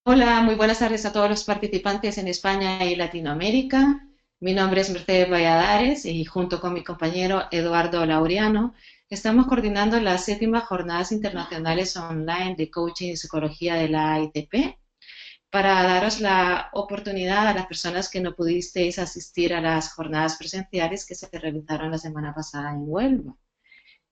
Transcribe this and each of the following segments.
Hola, muy buenas tardes a todos los participantes en España y Latinoamérica. Mi nombre es Mercedes Valladares y junto con mi compañero Eduardo Laureano estamos coordinando las séptimas jornadas internacionales online de coaching y psicología de la ITP para daros la oportunidad a las personas que no pudisteis asistir a las jornadas presenciales que se realizaron la semana pasada en Huelva.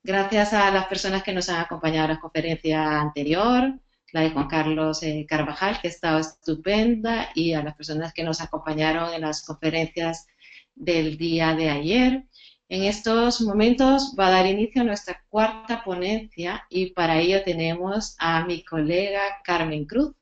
Gracias a las personas que nos han acompañado a la conferencia anterior, la de Juan Carlos Carvajal, que estaba estupenda, y a las personas que nos acompañaron en las conferencias del día de ayer. En estos momentos va a dar inicio a nuestra cuarta ponencia y para ello tenemos a mi colega Carmen Cruz.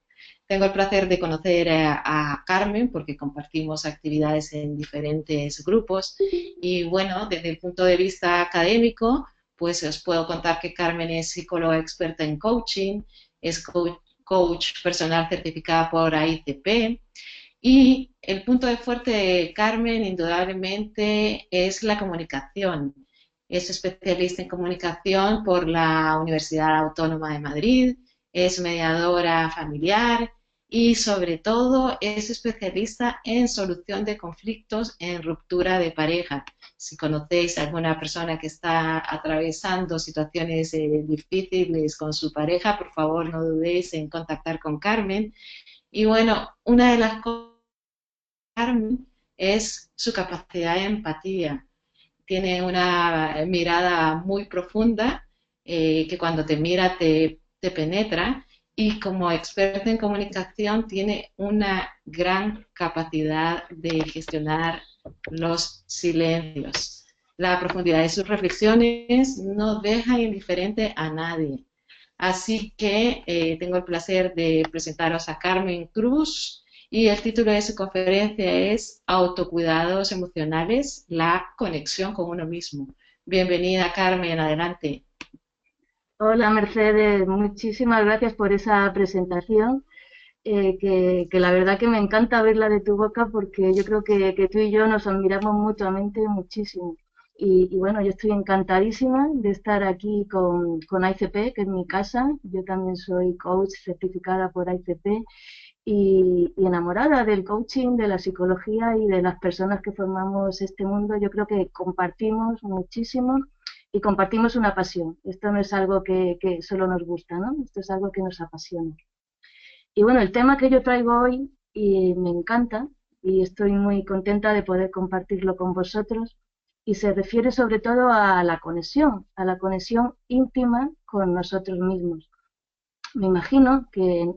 Tengo el placer de conocer a Carmen porque compartimos actividades en diferentes grupos y bueno, desde el punto de vista académico, pues os puedo contar que Carmen es psicóloga experta en coaching, es coach personal certificada por AICP y el punto de fuerte de Carmen indudablemente es la comunicación. Es especialista en comunicación por la Universidad Autónoma de Madrid, es mediadora familiar y sobre todo es especialista en solución de conflictos en ruptura de pareja. Si conocéis a alguna persona que está atravesando situaciones difíciles con su pareja, por favor no dudéis en contactar con Carmen. Y bueno, una de las cosas de Carmen es su capacidad de empatía. Tiene una mirada muy profunda que cuando te mira te penetra y como experta en comunicación tiene una gran capacidad de gestionar los silencios. La profundidad de sus reflexiones no deja indiferente a nadie. Así que tengo el placer de presentaros a Carmen Cruz y el título de su conferencia es Autocuidados emocionales, la conexión con uno mismo. Bienvenida, Carmen, adelante. Hola Mercedes, muchísimas gracias por esa presentación, que la verdad que me encanta verla de tu boca porque yo creo que tú y yo nos admiramos mutuamente muchísimo. Y bueno, yo estoy encantadísima de estar aquí con ICP, que es mi casa. Yo también soy coach certificada por ICP y enamorada del coaching, de la psicología y de las personas que formamos este mundo. Yo creo que compartimos muchísimo y compartimos una pasión. Esto no es algo que solo nos gusta, ¿no? Esto es algo que nos apasiona. Y bueno, el tema que yo traigo hoy y me encanta y estoy muy contenta de poder compartirlo con vosotros y se refiere sobre todo a la conexión íntima con nosotros mismos. Me imagino que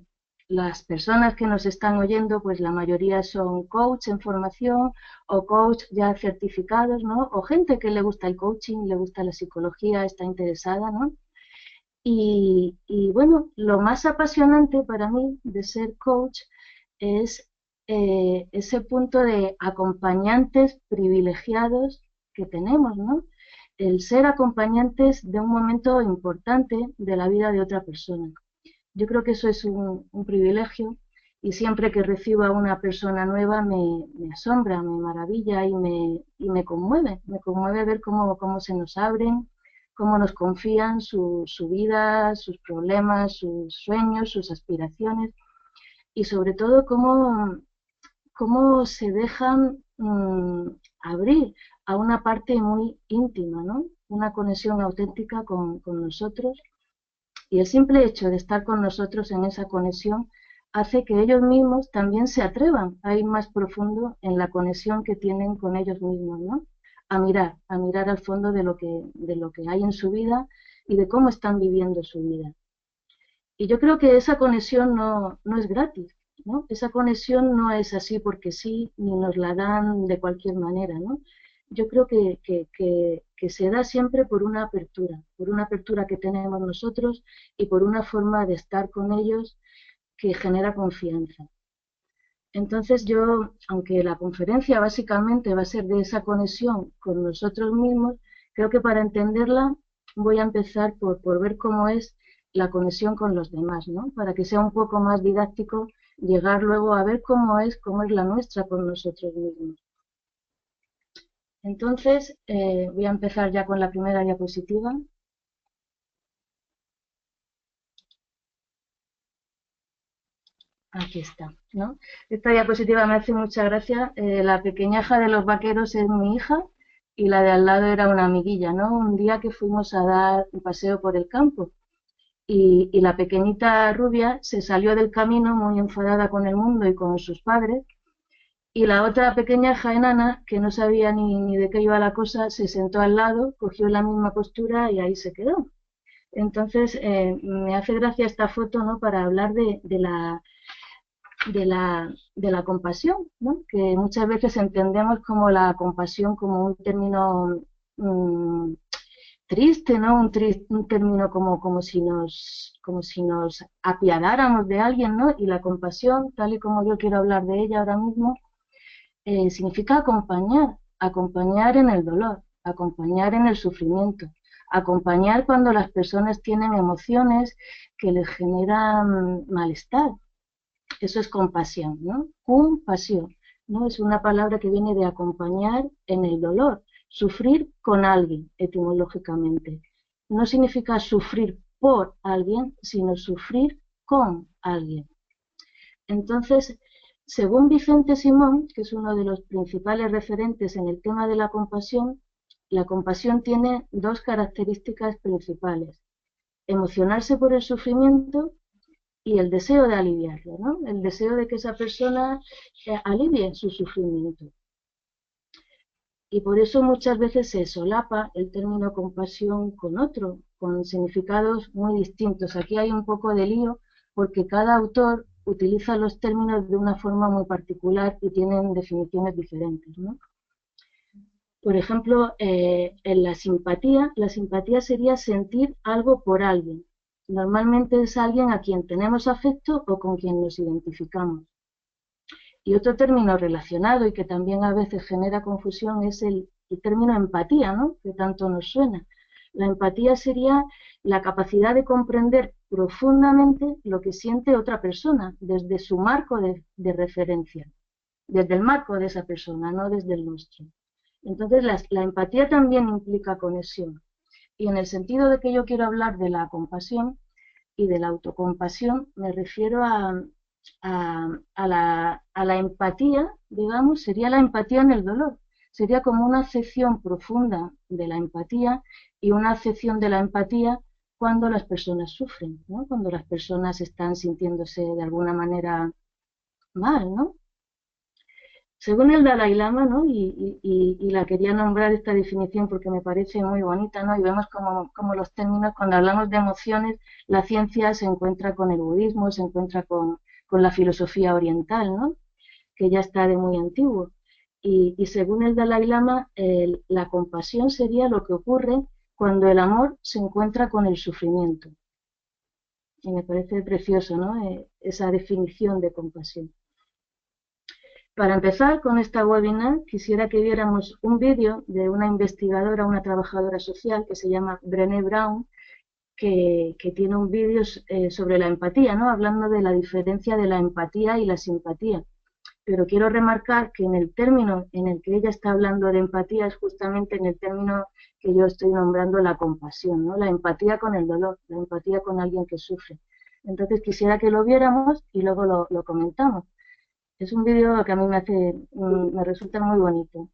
las personas que nos están oyendo, pues la mayoría son coach en formación o coach ya certificados, ¿no? O gente que le gusta el coaching, le gusta la psicología, está interesada, ¿no? Y bueno, lo más apasionante para mí de ser coach es ese punto de acompañantes privilegiados que tenemos, ¿no? El ser acompañantes de un momento importante de la vida de otra persona. Yo creo que eso es un privilegio y siempre que recibo a una persona nueva me asombra, me maravilla y me conmueve ver cómo se nos abren, cómo nos confían su vida, sus problemas, sus sueños, sus aspiraciones y sobre todo cómo se dejan abrir a una parte muy íntima, ¿no? Una conexión auténtica con nosotros y el simple hecho de estar con nosotros en esa conexión hace que ellos mismos también se atrevan a ir más profundo en la conexión que tienen con ellos mismos, ¿no? A mirar al fondo de lo que hay en su vida y de cómo están viviendo su vida. Y yo creo que esa conexión no es gratis, ¿no? Esa conexión no es así porque sí, ni nos la dan de cualquier manera, ¿no? Yo creo que se da siempre por una apertura que tenemos nosotros y por una forma de estar con ellos que genera confianza. Entonces yo, aunque la conferencia básicamente va a ser de esa conexión con nosotros mismos, creo que para entenderla voy a empezar por ver cómo es la conexión con los demás, ¿no? Para que sea un poco más didáctico llegar luego a ver cómo es la nuestra con nosotros mismos. Entonces, voy a empezar ya con la primera diapositiva. Aquí está, ¿no? Esta diapositiva me hace mucha gracia. La pequeñaja de los vaqueros es mi hija y la de al lado era una amiguilla, ¿no? Un día que fuimos a dar un paseo por el campo y la pequeñita rubia se salió del camino muy enfadada con el mundo y con sus padres y la otra pequeñaja enana, que no sabía ni de qué iba la cosa, se sentó al lado, cogió la misma postura y ahí se quedó. Entonces, me hace gracia esta foto, ¿no? Para hablar de la compasión, ¿no? Que muchas veces entendemos como la compasión como un término mm, triste, ¿no? Un término como si nos apiadáramos de alguien, ¿no? Y la compasión, tal y como yo quiero hablar de ella ahora mismo, significa acompañar, acompañar en el dolor, acompañar en el sufrimiento, acompañar cuando las personas tienen emociones que les generan malestar. Eso es compasión, ¿no? Compasión, ¿no? Es una palabra que viene de acompañar en el dolor, sufrir con alguien, etimológicamente. No significa sufrir por alguien, sino sufrir con alguien. Entonces, según Vicente Simón, que es uno de los principales referentes en el tema de la compasión tiene dos características principales: emocionarse por el sufrimiento y el deseo de aliviarlo, ¿no? El deseo de que esa persona alivie su sufrimiento. Y por eso muchas veces se solapa el término compasión con otro, con significados muy distintos. Aquí hay un poco de lío porque cada autor utiliza los términos de una forma muy particular y tienen definiciones diferentes, ¿no? Por ejemplo, en la simpatía sería sentir algo por alguien. Normalmente es alguien a quien tenemos afecto o con quien nos identificamos. Y otro término relacionado y que también a veces genera confusión es el término empatía, ¿no? Que tanto nos suena. La empatía sería la capacidad de comprender profundamente lo que siente otra persona desde su marco de referencia, desde el marco de esa persona, no desde el nuestro. Entonces, la empatía también implica conexión. Y en el sentido de que yo quiero hablar de la compasión y de la autocompasión, me refiero a la empatía, digamos, sería la empatía en el dolor. Sería como una acepción profunda de la empatía y una acepción de la empatía cuando las personas sufren, ¿no? Cuando las personas están sintiéndose de alguna manera mal, ¿no? Según el Dalai Lama, ¿no? Y la quería nombrar esta definición porque me parece muy bonita, ¿no? Y vemos como los términos, cuando hablamos de emociones, la ciencia se encuentra con el budismo, se encuentra con la filosofía oriental, ¿no? Que ya está de muy antiguo. Y según el Dalai Lama, la compasión sería lo que ocurre cuando el amor se encuentra con el sufrimiento. Y me parece precioso, ¿no? Esa definición de compasión. Para empezar con esta webinar, quisiera que viéramos un vídeo de una investigadora, una trabajadora social que se llama Brené Brown, que tiene un vídeo sobre la empatía, ¿no? Hablando de la diferencia de la empatía y la simpatía. Pero quiero remarcar que en el término en el que ella está hablando de empatía es justamente en el término que yo estoy nombrando la compasión, ¿no? La empatía con el dolor, la empatía con alguien que sufre. Entonces quisiera que lo viéramos y luego lo comentamos. Es un vídeo que a mí me resulta muy bonito.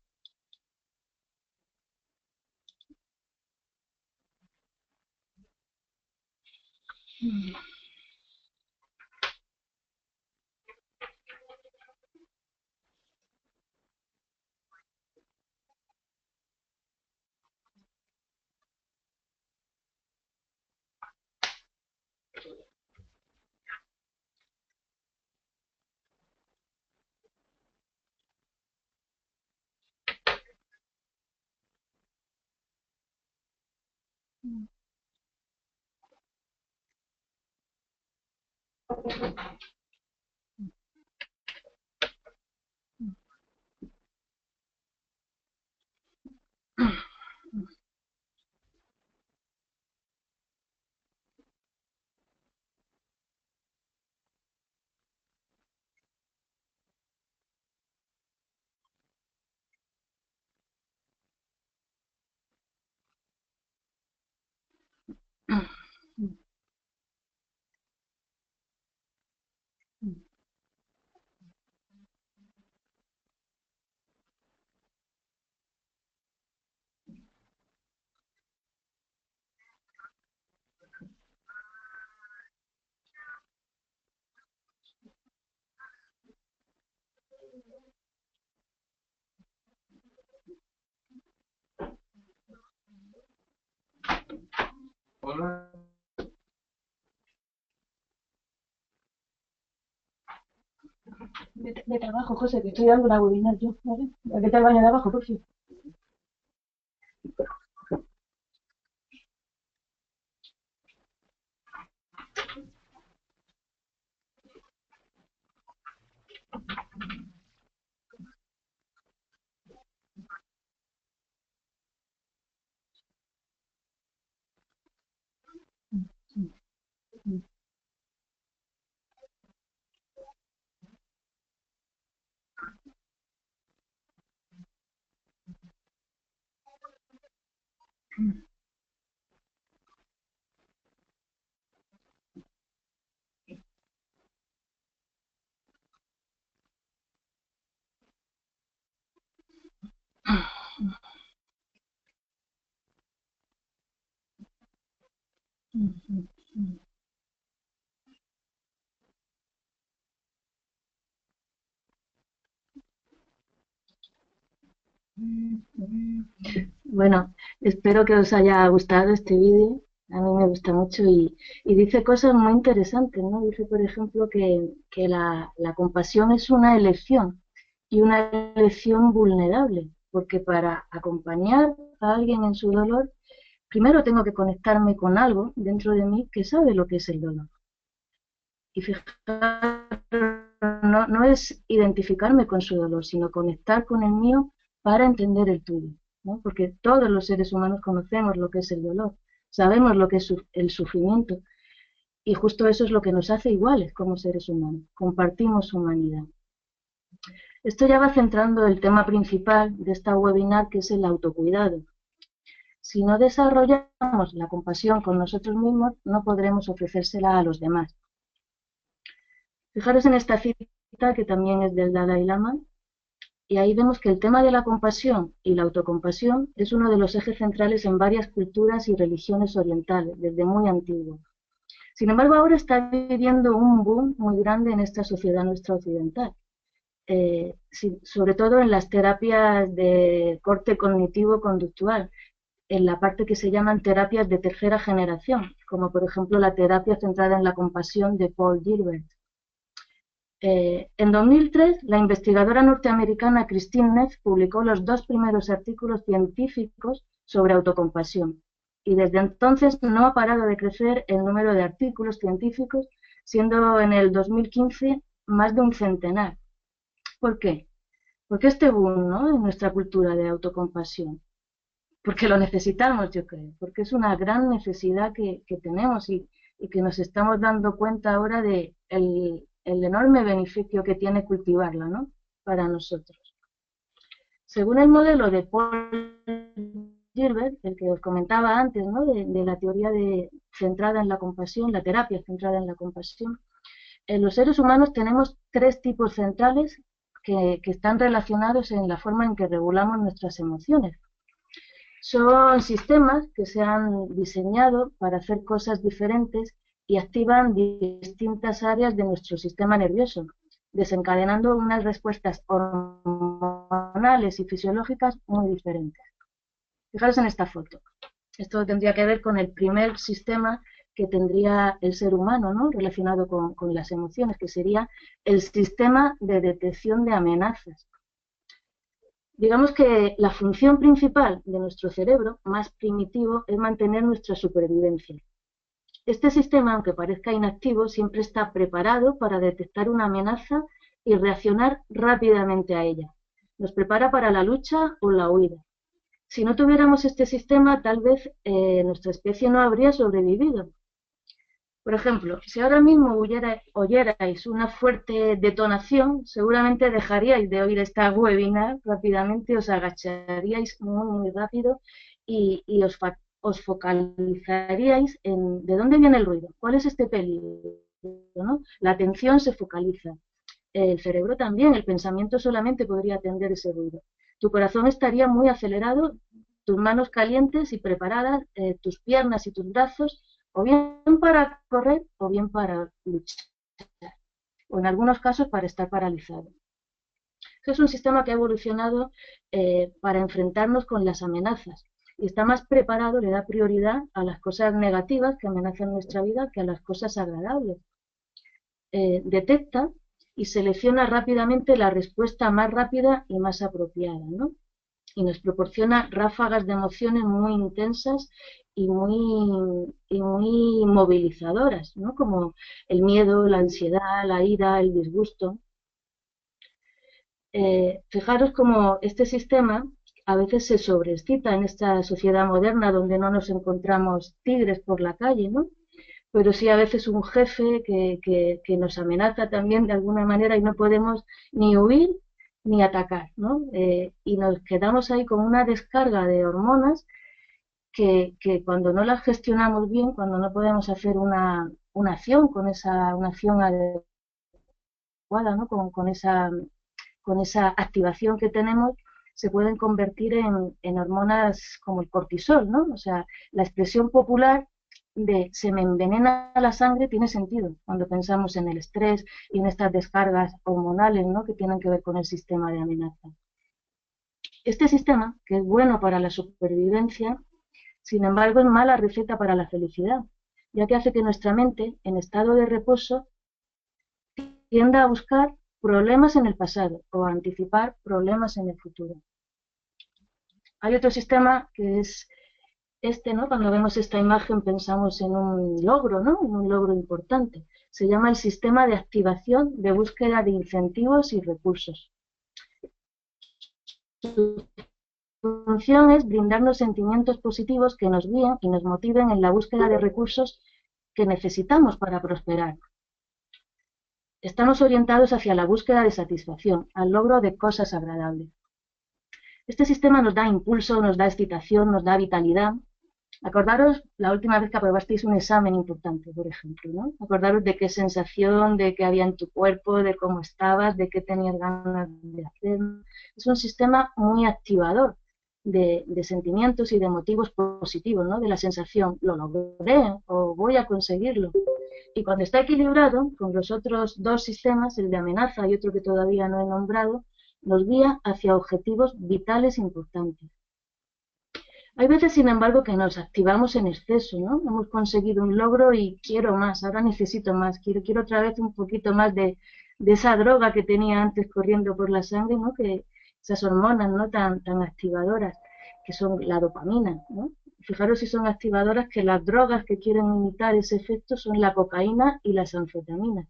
Vete abajo, José, que estoy dando una webinar yo, ¿vale? Vete al baño de abajo, por favor. Bueno, espero que os haya gustado este vídeo. A mí me gusta mucho y dice cosas muy interesantes, ¿no? Dice, por ejemplo, que la compasión es una elección y una elección vulnerable, porque para acompañar a alguien en su dolor, primero tengo que conectarme con algo dentro de mí que sabe lo que es el dolor. Y fijaros, no es identificarme con su dolor, sino conectar con el mío para entender el tuyo, ¿no? Porque todos los seres humanos conocemos lo que es el dolor, sabemos lo que es el sufrimiento, y justo eso es lo que nos hace iguales como seres humanos, compartimos humanidad. Esto ya va centrando el tema principal de esta webinar, que es el autocuidado. Si no desarrollamos la compasión con nosotros mismos, no podremos ofrecérsela a los demás. Fijaros en esta cita que también es del Dalai Lama, y ahí vemos que el tema de la compasión y la autocompasión es uno de los ejes centrales en varias culturas y religiones orientales, desde muy antiguo. Sin embargo, ahora está viviendo un boom muy grande en esta sociedad nuestra occidental, sobre todo en las terapias de corte cognitivo-conductual, en la parte que se llaman terapias de tercera generación, como por ejemplo la terapia centrada en la compasión de Paul Gilbert. En 2003, la investigadora norteamericana Christine Neff publicó los 2 primeros artículos científicos sobre autocompasión, y desde entonces no ha parado de crecer el número de artículos científicos, siendo en el 2015 más de un centenar. ¿Por qué? Porque este boom, ¿no?, en nuestra cultura de autocompasión, porque lo necesitamos, yo creo, porque es una gran necesidad que tenemos y que nos estamos dando cuenta ahora de el enorme beneficio que tiene cultivarla, ¿no?, para nosotros. Según el modelo de Paul Gilbert, el que os comentaba antes, ¿no?, de la teoría centrada en la compasión, la terapia centrada en la compasión, los seres humanos tenemos 3 tipos centrales que están relacionados en la forma en que regulamos nuestras emociones. Son sistemas que se han diseñado para hacer cosas diferentes y activan distintas áreas de nuestro sistema nervioso, desencadenando unas respuestas hormonales y fisiológicas muy diferentes. Fijaros en esta foto. Esto tendría que ver con el primer sistema que tendría el ser humano, ¿no?, relacionado con las emociones, que sería el sistema de detección de amenazas. Digamos que la función principal de nuestro cerebro, más primitivo, es mantener nuestra supervivencia. Este sistema, aunque parezca inactivo, siempre está preparado para detectar una amenaza y reaccionar rápidamente a ella. Nos prepara para la lucha o la huida. Si no tuviéramos este sistema, tal vez nuestra especie no habría sobrevivido. Por ejemplo, si ahora mismo oyerais una fuerte detonación, seguramente dejaríais de oír esta webinar rápidamente, os agacharíais muy rápido y os focalizaríais en de dónde viene el ruido, cuál es este peligro, ¿no? La atención se focaliza. El cerebro también, el pensamiento solamente podría atender ese ruido. Tu corazón estaría muy acelerado, tus manos calientes y preparadas, tus piernas y tus brazos, o bien para correr o bien para luchar, o en algunos casos para estar paralizado. Es un sistema que ha evolucionado para enfrentarnos con las amenazas y está más preparado, le da prioridad a las cosas negativas que amenazan nuestra vida que a las cosas agradables. Detecta y selecciona rápidamente la respuesta más rápida y más apropiada, ¿no? Y nos proporciona ráfagas de emociones muy intensas y muy movilizadoras, ¿no? Como el miedo, la ansiedad, la ira, el disgusto. Fijaros cómo este sistema a veces se sobreexcita en esta sociedad moderna donde no nos encontramos tigres por la calle, ¿no? Pero sí a veces un jefe que nos amenaza también de alguna manera y no podemos ni huir ni atacar, ¿no? Y nos quedamos ahí con una descarga de hormonas que cuando no las gestionamos bien, cuando no podemos hacer una acción con una acción adecuada, ¿no? Con esa activación que tenemos, se pueden convertir en hormonas como el cortisol, ¿no? O sea, la expresión popular de se me envenena la sangre tiene sentido cuando pensamos en el estrés y en estas descargas hormonales, ¿no? Que tienen que ver con el sistema de amenaza. Este sistema, que es bueno para la supervivencia, sin embargo es mala receta para la felicidad, ya que hace que nuestra mente, en estado de reposo, tienda a buscar problemas en el pasado o a anticipar problemas en el futuro. Hay otro sistema que es este, ¿no? Cuando vemos esta imagen pensamos en un logro, ¿no? En un logro importante. Se llama el sistema de activación de búsqueda de incentivos y recursos. Su función es brindarnos sentimientos positivos que nos guíen y nos motiven en la búsqueda de recursos que necesitamos para prosperar. Estamos orientados hacia la búsqueda de satisfacción, al logro de cosas agradables. Este sistema nos da impulso, nos da excitación, nos da vitalidad. Acordaros la última vez que aprobasteis un examen importante, por ejemplo, ¿no? Acordaros de qué sensación, de qué había en tu cuerpo, de cómo estabas, de qué tenías ganas de hacer. Es un sistema muy activador de sentimientos y de motivos positivos, ¿no? De la sensación, lo logré o voy a conseguirlo. Y cuando está equilibrado con los otros dos sistemas, el de amenaza y otro que todavía no he nombrado, nos guía hacia objetivos vitales importantes. Hay veces, sin embargo, que nos activamos en exceso, ¿no? Hemos conseguido un logro y quiero más, ahora necesito más, quiero otra vez un poquito más de esa droga que tenía antes corriendo por la sangre, ¿no? Que esas hormonas, ¿no? Tan activadoras, que son la dopamina, ¿no? Fijaros si son activadoras que las drogas que quieren imitar ese efecto son la cocaína y las anfetaminas.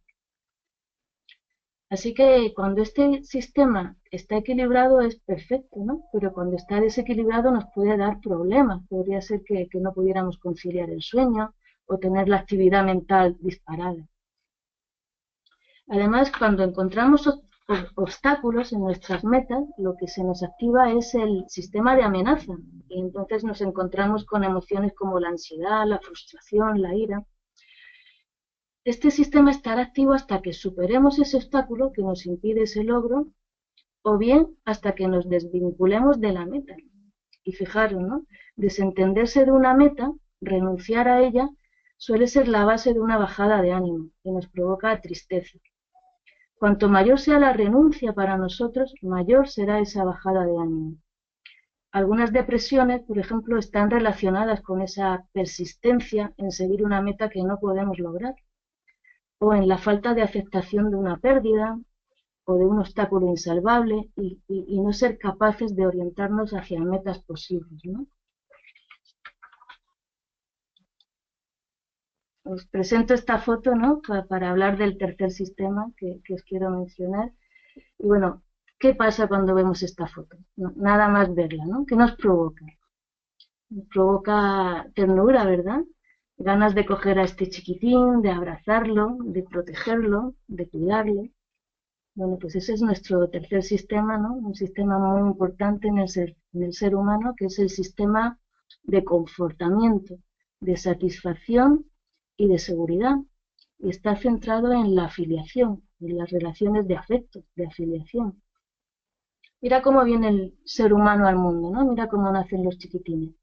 Así que cuando este sistema está equilibrado es perfecto, ¿no? Pero cuando está desequilibrado nos puede dar problemas. Podría ser que no pudiéramos conciliar el sueño o tener la actividad mental disparada. Además, cuando encontramos obstáculos en nuestras metas, lo que se nos activa es el sistema de amenaza. Y entonces nos encontramos con emociones como la ansiedad, la frustración, la ira. Este sistema estará activo hasta que superemos ese obstáculo que nos impide ese logro o bien hasta que nos desvinculemos de la meta. Y fijaros, ¿no? Desentenderse de una meta, renunciar a ella, suele ser la base de una bajada de ánimo que nos provoca tristeza. Cuanto mayor sea la renuncia para nosotros, mayor será esa bajada de ánimo. Algunas depresiones, por ejemplo, están relacionadas con esa persistencia en seguir una meta que no podemos lograr, o en la falta de aceptación de una pérdida o de un obstáculo insalvable y no ser capaces de orientarnos hacia metas posibles, ¿no? Os presento esta foto, ¿no? Para hablar del tercer sistema que os quiero mencionar. Y bueno, ¿qué pasa cuando vemos esta foto? No, nada más verla, ¿no? ¿Qué nos provoca? Nos provoca ternura, ¿verdad? Ganas de coger a este chiquitín, de abrazarlo, de protegerlo, de cuidarlo. Bueno, pues ese es nuestro tercer sistema, ¿no? Un sistema muy importante en el ser humano, que es el sistema de confortamiento, de satisfacción y de seguridad. Y está centrado en la afiliación, en las relaciones de afecto, de afiliación. Mira cómo viene el ser humano al mundo, ¿no? Mira cómo nacen los chiquitines.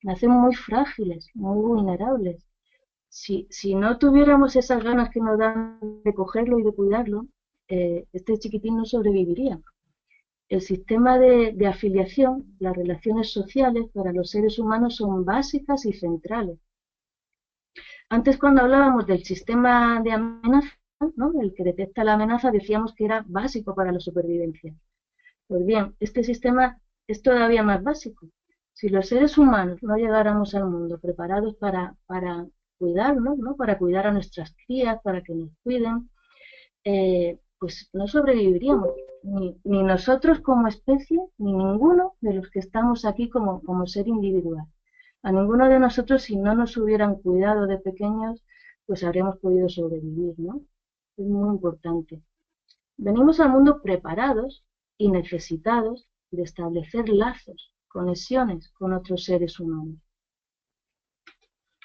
Nacen muy frágiles, muy vulnerables. Si no tuviéramos esas ganas que nos dan de cogerlo y de cuidarlo, este chiquitín no sobreviviría. El sistema de afiliación, las relaciones sociales para los seres humanos son básicas y centrales. Antes, cuando hablábamos del sistema de amenaza, ¿no? El que detecta la amenaza, decíamos que era básico para la supervivencia. Pues bien, este sistema es todavía más básico. Si los seres humanos no llegáramos al mundo preparados para cuidarnos, ¿no? Para cuidar a nuestras crías, para que nos cuiden, pues no sobreviviríamos, ni nosotros como especie, ni ninguno de los que estamos aquí como ser individual. A ninguno de nosotros, si no nos hubieran cuidado de pequeños, pues habríamos podido sobrevivir, ¿no? Es muy importante. Venimos al mundo preparados y necesitados de establecer lazos, conexiones con otros seres humanos.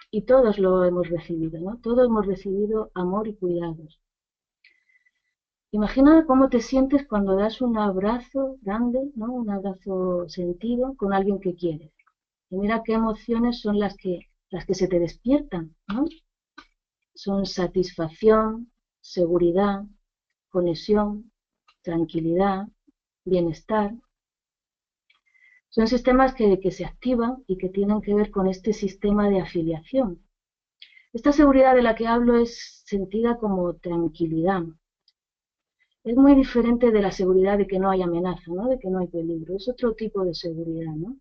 Y todos lo hemos recibido, ¿no? Todos hemos recibido amor y cuidados. Imagina cómo te sientes cuando das un abrazo grande, ¿no? Un abrazo sentido con alguien que quieres. Y mira qué emociones son las que se te despiertan, ¿no? Son satisfacción, seguridad, conexión, tranquilidad, bienestar. Son sistemas que se activan y que tienen que ver con este sistema de afiliación. Esta seguridad de la que hablo es sentida como tranquilidad. Es muy diferente de la seguridad de que no hay amenaza, ¿no? De que no hay peligro. Es otro tipo de seguridad, ¿no?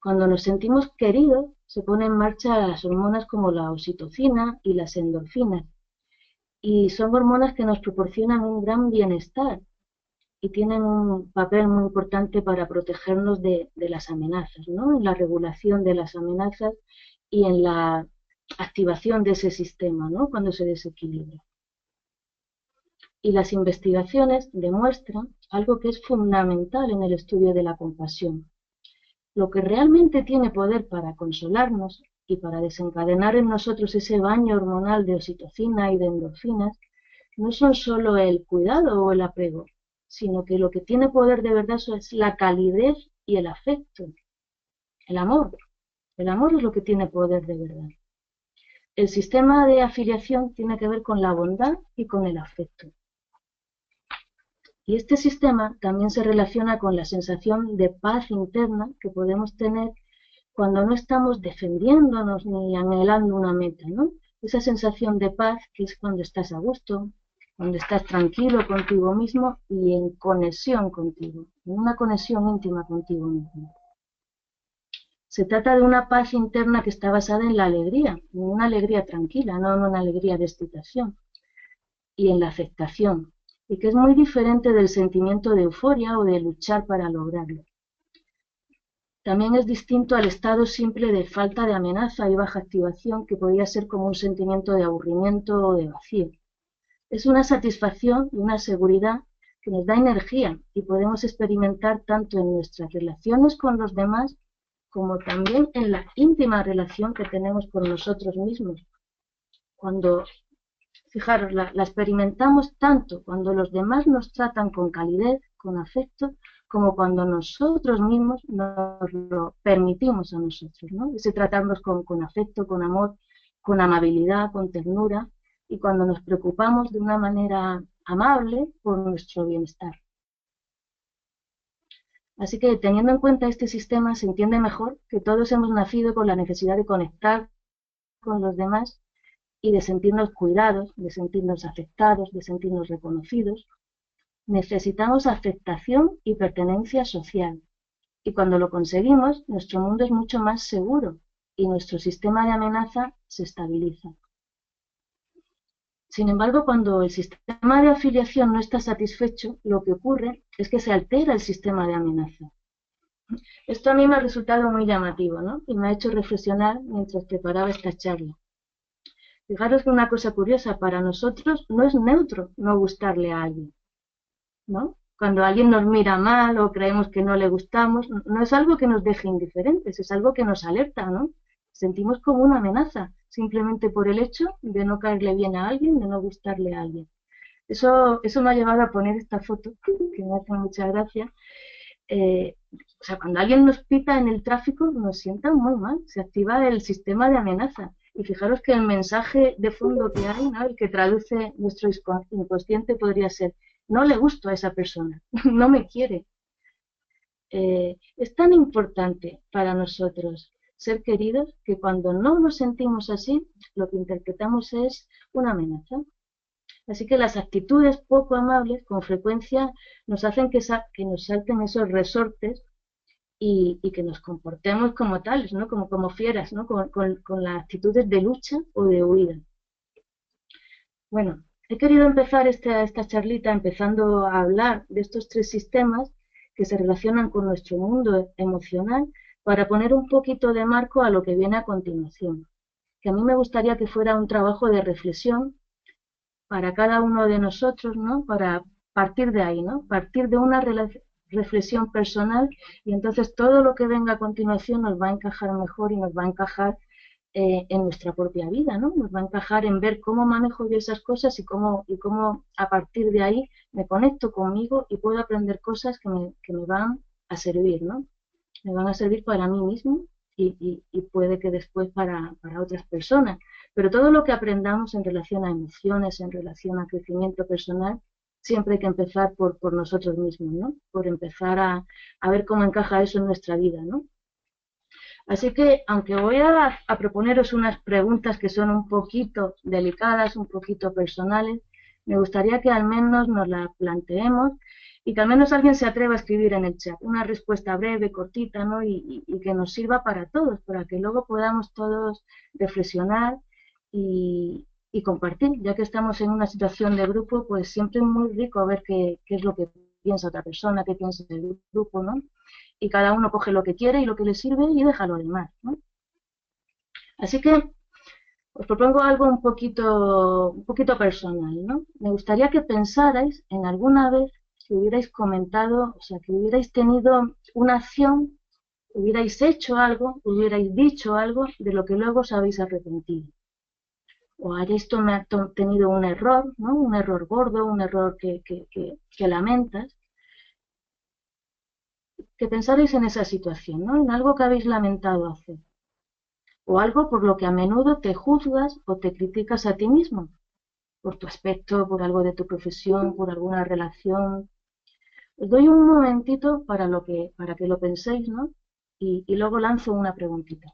Cuando nos sentimos queridos, se ponen en marcha las hormonas como la oxitocina y las endorfinas. Y son hormonas que nos proporcionan un gran bienestar y tienen un papel muy importante para protegernos de las amenazas, ¿no? En la regulación de las amenazas y en la activación de ese sistema, ¿no? Cuando se desequilibra. Y las investigaciones demuestran algo que es fundamental en el estudio de la compasión. Lo que realmente tiene poder para consolarnos y para desencadenar en nosotros ese baño hormonal de oxitocina y de endorfinas no son solo el cuidado o el apego, sino que lo que tiene poder de verdad es la calidez y el afecto, el amor. El amor es lo que tiene poder de verdad. El sistema de afiliación tiene que ver con la bondad y con el afecto. Y este sistema también se relaciona con la sensación de paz interna que podemos tener cuando no estamos defendiéndonos ni anhelando una meta, ¿no? Esa sensación de paz que es cuando estás a gusto, cuando estás tranquilo contigo mismo y en conexión contigo, en una conexión íntima contigo mismo. Se trata de una paz interna que está basada en la alegría, en una alegría tranquila, no en una alegría de excitación, y en la aceptación, y que es muy diferente del sentimiento de euforia o de luchar para lograrlo. También es distinto al estado simple de falta de amenaza y baja activación, que podría ser como un sentimiento de aburrimiento o de vacío. Es una satisfacción y una seguridad que nos da energía y podemos experimentar tanto en nuestras relaciones con los demás como también en la íntima relación que tenemos con nosotros mismos. Cuando, fijaros, la experimentamos tanto cuando los demás nos tratan con calidez, con afecto, como cuando nosotros mismos nos lo permitimos a nosotros, ¿no? Ese tratarnos con afecto, con amor, con amabilidad, con ternura, y cuando nos preocupamos de una manera amable por nuestro bienestar. Así que, teniendo en cuenta este sistema, se entiende mejor que todos hemos nacido con la necesidad de conectar con los demás y de sentirnos cuidados, de sentirnos aceptados, de sentirnos reconocidos. Necesitamos aceptación y pertenencia social. Y cuando lo conseguimos, nuestro mundo es mucho más seguro y nuestro sistema de amenaza se estabiliza. Sin embargo, cuando el sistema de afiliación no está satisfecho, lo que ocurre es que se altera el sistema de amenaza. Esto a mí me ha resultado muy llamativo, ¿no? Y me ha hecho reflexionar mientras preparaba esta charla. Fijaros que una cosa curiosa, para nosotros no es neutro no gustarle a alguien, ¿no? Cuando alguien nos mira mal o creemos que no le gustamos, no es algo que nos deje indiferentes, es algo que nos alerta, ¿no? Sentimos como una amenaza, simplemente por el hecho de no caerle bien a alguien, de no gustarle a alguien. Eso me ha llevado a poner esta foto, que me hace mucha gracia. O sea, cuando alguien nos pita en el tráfico, nos sienta muy mal, se activa el sistema de amenaza. Y fijaros que el mensaje de fondo que hay, ¿no? El que traduce nuestro inconsciente podría ser: no le gusto a esa persona, no me quiere. Es tan importante para nosotros ser queridos que cuando no nos sentimos así, lo que interpretamos es una amenaza. Así que las actitudes poco amables con frecuencia nos hacen que nos salten esos resortes y que nos comportemos como tales, ¿no? Como fieras, ¿no? Con las actitudes de lucha o de huida. Bueno, he querido empezar esta charlita empezando a hablar de estos tres sistemas que se relacionan con nuestro mundo emocional para poner un poquito de marco a lo que viene a continuación. Que a mí me gustaría que fuera un trabajo de reflexión para cada uno de nosotros, ¿no? Para partir de ahí, ¿no? Partir de una reflexión personal y entonces todo lo que venga a continuación nos va a encajar mejor y nos va a encajar en nuestra propia vida, ¿no? Nos va a encajar en ver cómo manejo yo esas cosas y cómo a partir de ahí me conecto conmigo y puedo aprender cosas que me van a servir, ¿no? Me van a servir para mí mismo y puede que después para otras personas. Pero todo lo que aprendamos en relación a emociones, en relación a crecimiento personal, siempre hay que empezar por nosotros mismos, ¿no? Por empezar a ver cómo encaja eso en nuestra vida, ¿no? Así que, aunque voy a proponeros unas preguntas que son un poquito delicadas, un poquito personales, me gustaría que al menos nos las planteemos y que al menos alguien se atreva a escribir en el chat una respuesta breve, cortita, ¿no? Y que nos sirva para todos, para que luego podamos todos reflexionar y compartir. Ya que estamos en una situación de grupo, pues siempre es muy rico ver qué es lo que piensa otra persona, qué piensa el grupo, ¿no? Y cada uno coge lo que quiere y lo que le sirve y deja lo demás, ¿no? Así que os propongo algo un poquito personal, ¿no? Me gustaría que pensarais en alguna vez que hubierais comentado, o sea, que hubierais tenido una acción, hubierais hecho algo, hubierais dicho algo de lo que luego os habéis arrepentido. O hayáis tenido un error, ¿no? Un error gordo, un error que lamentas, que pensaréis en esa situación, ¿no? En algo que habéis lamentado hacer. O algo por lo que a menudo te juzgas o te criticas a ti mismo, por tu aspecto, por algo de tu profesión, por alguna relación. Os doy un momentito para que lo penséis, ¿no? Y luego lanzo una preguntita.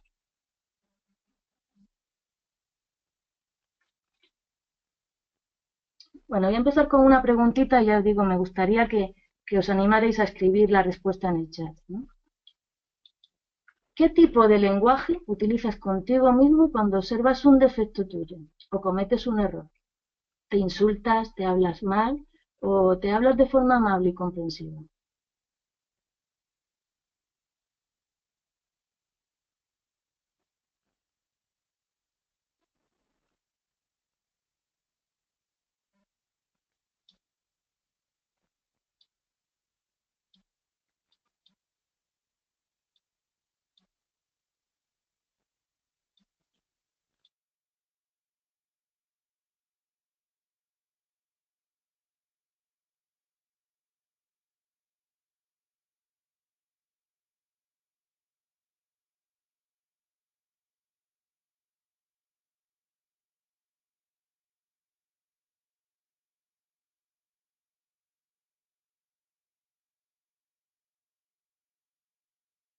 Bueno, voy a empezar con una preguntita y ya os digo, me gustaría que os animarais a escribir la respuesta en el chat, ¿no? ¿Qué tipo de lenguaje utilizas contigo mismo cuando observas un defecto tuyo o cometes un error? ¿Te insultas, te hablas mal o te hablas de forma amable y comprensiva?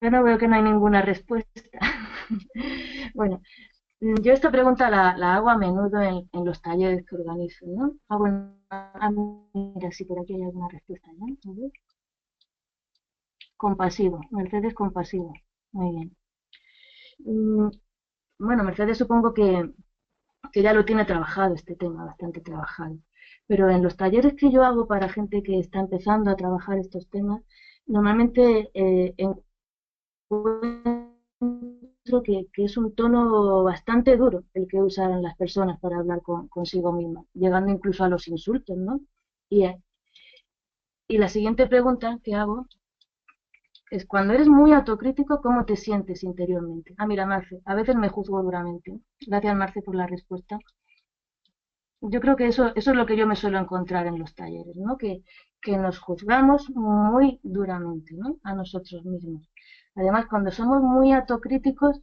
Yo no veo que no hay ninguna respuesta. Bueno, yo esta pregunta la hago a menudo en los talleres que organizo, ¿no? Ah, bueno, mira, sí, por aquí hay alguna respuesta, ¿no? A ver. Compasivo, Mercedes compasivo. Muy bien. Mm, Bueno, Mercedes supongo que ya lo tiene trabajado este tema, bastante trabajado. Pero en los talleres que yo hago para gente que está empezando a trabajar estos temas, normalmente encuentro que es un tono bastante duro el que usan las personas para hablar consigo mismas, llegando incluso a los insultos, ¿no? Y, eh, y la siguiente pregunta que hago es, cuando eres muy autocrítico, ¿cómo te sientes interiormente? Ah, mira, Marce, a veces me juzgo duramente. Gracias, Marce, por la respuesta. Yo creo que eso es lo que yo me suelo encontrar en los talleres, ¿no? Que nos juzgamos muy duramente, ¿no? A nosotros mismos. Además, cuando somos muy autocríticos,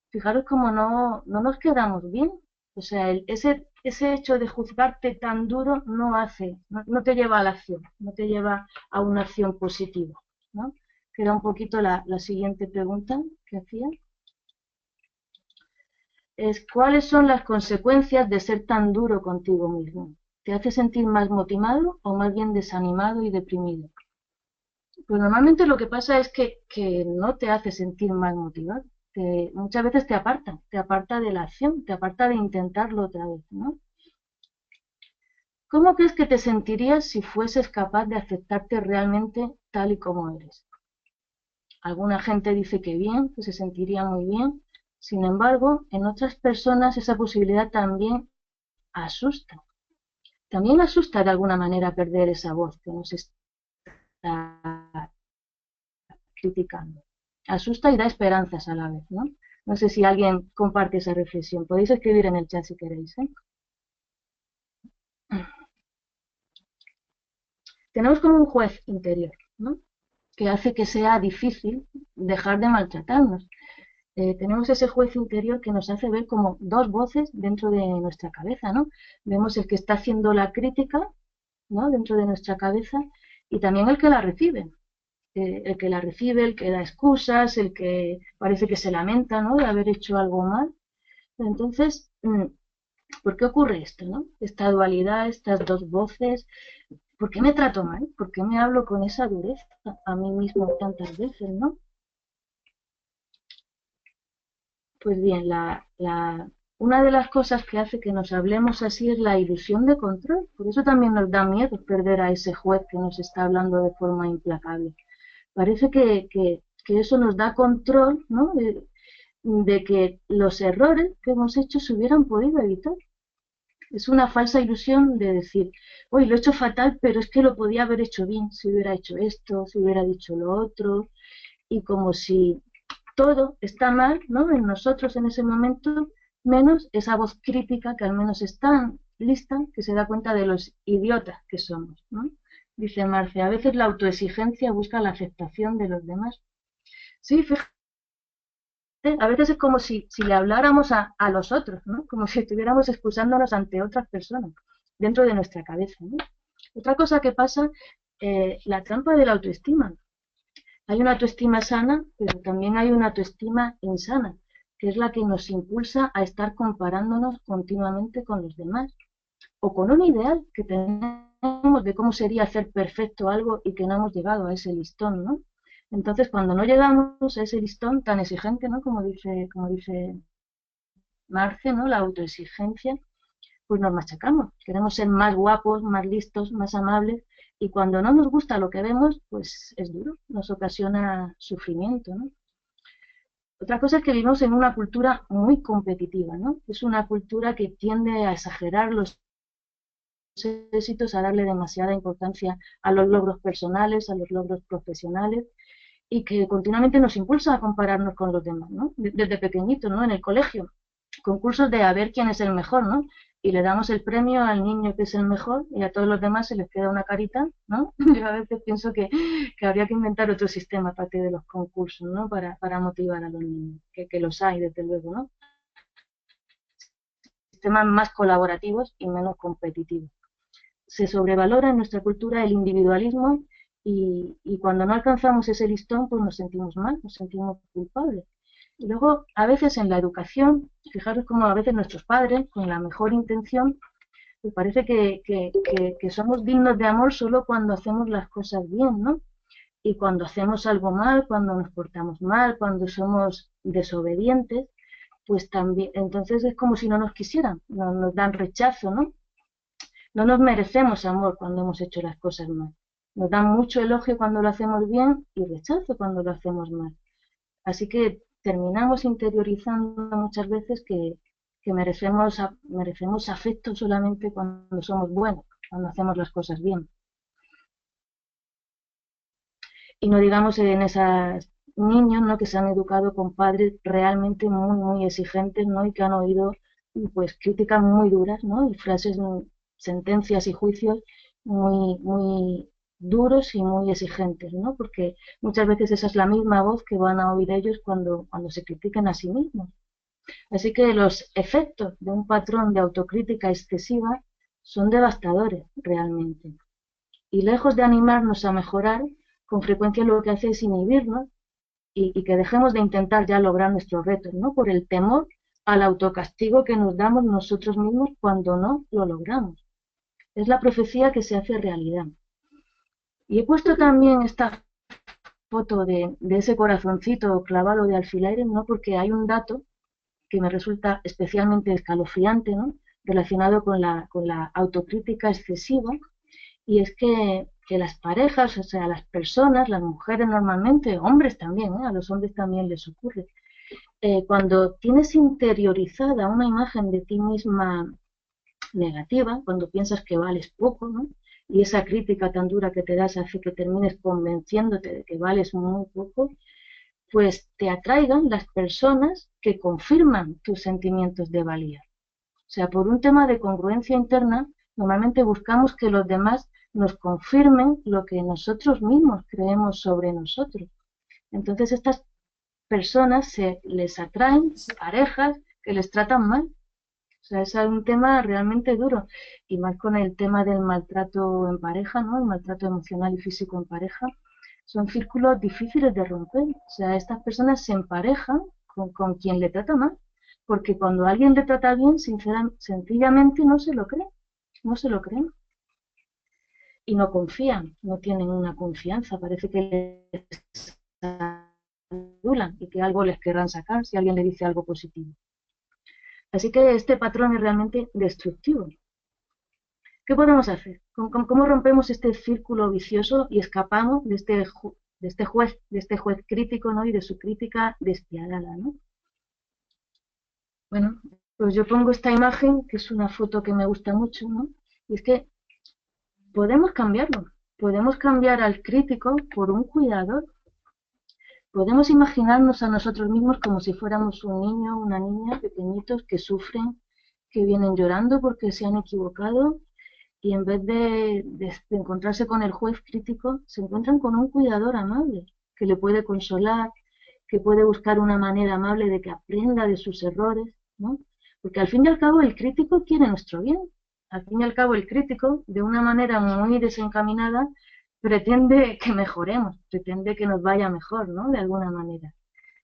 fijaros cómo no nos quedamos bien. O sea, ese hecho de juzgarte tan duro no te lleva a la acción, no te lleva a una acción positiva, ¿no? Que era un poquito la siguiente pregunta que hacía. Es, ¿cuáles son las consecuencias de ser tan duro contigo mismo? ¿Te hace sentir más motivado o más bien desanimado y deprimido? Pues normalmente lo que pasa es que no te hace sentir más motivado. Muchas veces te aparta de la acción, te aparta de intentarlo otra vez, ¿no? ¿Cómo crees que te sentirías si fueses capaz de aceptarte realmente tal y como eres? Alguna gente dice que bien, que se sentiría muy bien. Sin embargo, en otras personas esa posibilidad también asusta. También asusta de alguna manera perder esa voz que nos está criticando. Asusta y da esperanzas a la vez, ¿no? No sé si alguien comparte esa reflexión. Podéis escribir en el chat si queréis, ¿eh? Tenemos como un juez interior, ¿no? Que hace que sea difícil dejar de maltratarnos. Tenemos ese juez interior que nos hace ver como dos voces dentro de nuestra cabeza, ¿no? Vemos el que está haciendo la crítica, ¿no? Dentro de nuestra cabeza y también el que la recibe. El que la recibe, el que da excusas, el que parece que se lamenta, ¿no? De haber hecho algo mal. Entonces, ¿por qué ocurre esto, no? Esta dualidad, estas dos voces. ¿Por qué me trato mal? ¿Por qué me hablo con esa dureza a mí mismo tantas veces, no? Pues bien, una de las cosas que hace que nos hablemos así es la ilusión de control. Por eso también nos da miedo perder a ese juez que nos está hablando de forma implacable. Parece que eso nos da control, ¿no? De que los errores que hemos hecho se hubieran podido evitar. Es una falsa ilusión de decir, hoy lo he hecho fatal, pero es que lo podía haber hecho bien, si hubiera hecho esto, si hubiera dicho lo otro, y como si todo está mal, ¿no? En nosotros en ese momento, menos esa voz crítica que al menos está lista, que se da cuenta de los idiotas que somos, ¿no? Dice Marce, a veces la autoexigencia busca la aceptación de los demás. Sí, fíjate, a veces es como si le habláramos a los otros, ¿no? Como si estuviéramos excusándonos ante otras personas dentro de nuestra cabeza, ¿no? Otra cosa que pasa, la trampa de la autoestima. Hay una autoestima sana, pero también hay una autoestima insana, que es la que nos impulsa a estar comparándonos continuamente con los demás o con un ideal que tenemos de cómo sería hacer perfecto algo y que no hemos llegado a ese listón, ¿no? Entonces, cuando no llegamos a ese listón tan exigente, ¿no? Como dice Marce, ¿no? La autoexigencia, pues nos machacamos. Queremos ser más guapos, más listos, más amables, y cuando no nos gusta lo que vemos, pues es duro, nos ocasiona sufrimiento, ¿no? Otra cosa es que vivimos en una cultura muy competitiva, ¿no? Es una cultura que tiende a exagerar los éxitos, a darle demasiada importancia a los logros personales, a los logros profesionales, y que continuamente nos impulsa a compararnos con los demás, ¿no? Desde pequeñitos, ¿no? En el colegio, concursos de a ver quién es el mejor, ¿no? Y le damos el premio al niño que es el mejor y a todos los demás se les queda una carita, ¿no? Yo a veces pienso que habría que inventar otro sistema aparte de los concursos, ¿no? Para motivar a los niños, que los hay, desde luego, ¿no? Sistemas más colaborativos y menos competitivos. Se sobrevalora en nuestra cultura el individualismo y cuando no alcanzamos ese listón, pues nos sentimos mal, nos sentimos culpables. Y luego, a veces en la educación, fijaros cómo a veces nuestros padres, con la mejor intención, pues parece que somos dignos de amor solo cuando hacemos las cosas bien, ¿no? Y cuando hacemos algo mal, cuando nos portamos mal, cuando somos desobedientes, pues también, entonces es como si no nos quisieran, nos dan rechazo, ¿no? No nos merecemos amor cuando hemos hecho las cosas mal. Nos dan mucho elogio cuando lo hacemos bien y rechazo cuando lo hacemos mal. Así que terminamos interiorizando muchas veces que merecemos afecto solamente cuando somos buenos, cuando hacemos las cosas bien. Y no digamos en esos niños, ¿no? Que se han educado con padres realmente muy, muy exigentes, ¿no? Y que han oído pues críticas muy duras, ¿no? Y frases, sentencias y juicios muy, muy duros y muy exigentes, ¿no? Porque muchas veces esa es la misma voz que van a oír ellos cuando se critican a sí mismos. Así que los efectos de un patrón de autocrítica excesiva son devastadores realmente. Y lejos de animarnos a mejorar, con frecuencia lo que hace es inhibirnos y que dejemos de intentar ya lograr nuestros retos, ¿no? Por el temor al autocastigo que nos damos nosotros mismos cuando no lo logramos. Es la profecía que se hace realidad. Y he puesto también esta foto de ese corazoncito clavado de alfileres, ¿no? Porque hay un dato que me resulta especialmente escalofriante, ¿no? Relacionado con la autocrítica excesiva, y es que las parejas, o sea, las personas, las mujeres normalmente, hombres también, ¿eh? A los hombres también les ocurre, cuando tienes interiorizada una imagen de ti misma negativa, cuando piensas que vales poco, ¿no? Y esa crítica tan dura que te das hace que termines convenciéndote de que vales muy poco, pues te atraigan las personas que confirman tus sentimientos de valía. O sea, por un tema de congruencia interna, normalmente buscamos que los demás nos confirmen lo que nosotros mismos creemos sobre nosotros. Entonces, estas personas se les atraen parejas que les tratan mal. O sea, es un tema realmente duro. Y más con el tema del maltrato en pareja, ¿no? El maltrato emocional y físico en pareja. Son círculos difíciles de romper. O sea, estas personas se emparejan con quien le trata mal. Porque cuando alguien le trata bien, sencillamente no se lo cree. No se lo creen. Y no confían. No tienen una confianza. Parece que les adulan y que algo les querrán sacar si alguien le dice algo positivo. Así que este patrón es realmente destructivo. ¿Qué podemos hacer? ¿Cómo rompemos este círculo vicioso y escapamos de este juez crítico, ¿no? Y de su crítica despiadada, ¿no? Bueno, pues yo pongo esta imagen, que es una foto que me gusta mucho, ¿no? Y es que podemos cambiarlo. Podemos cambiar al crítico por un cuidador. Podemos imaginarnos a nosotros mismos como si fuéramos un niño o una niña pequeñitos que sufren, que vienen llorando porque se han equivocado, y en vez de encontrarse con el juez crítico, se encuentran con un cuidador amable que le puede consolar, que puede buscar una manera amable de que aprenda de sus errores, ¿no? Porque al fin y al cabo el crítico quiere nuestro bien. Al fin y al cabo el crítico, de una manera muy desencaminada, pretende que mejoremos, pretende que nos vaya mejor, ¿no? De alguna manera.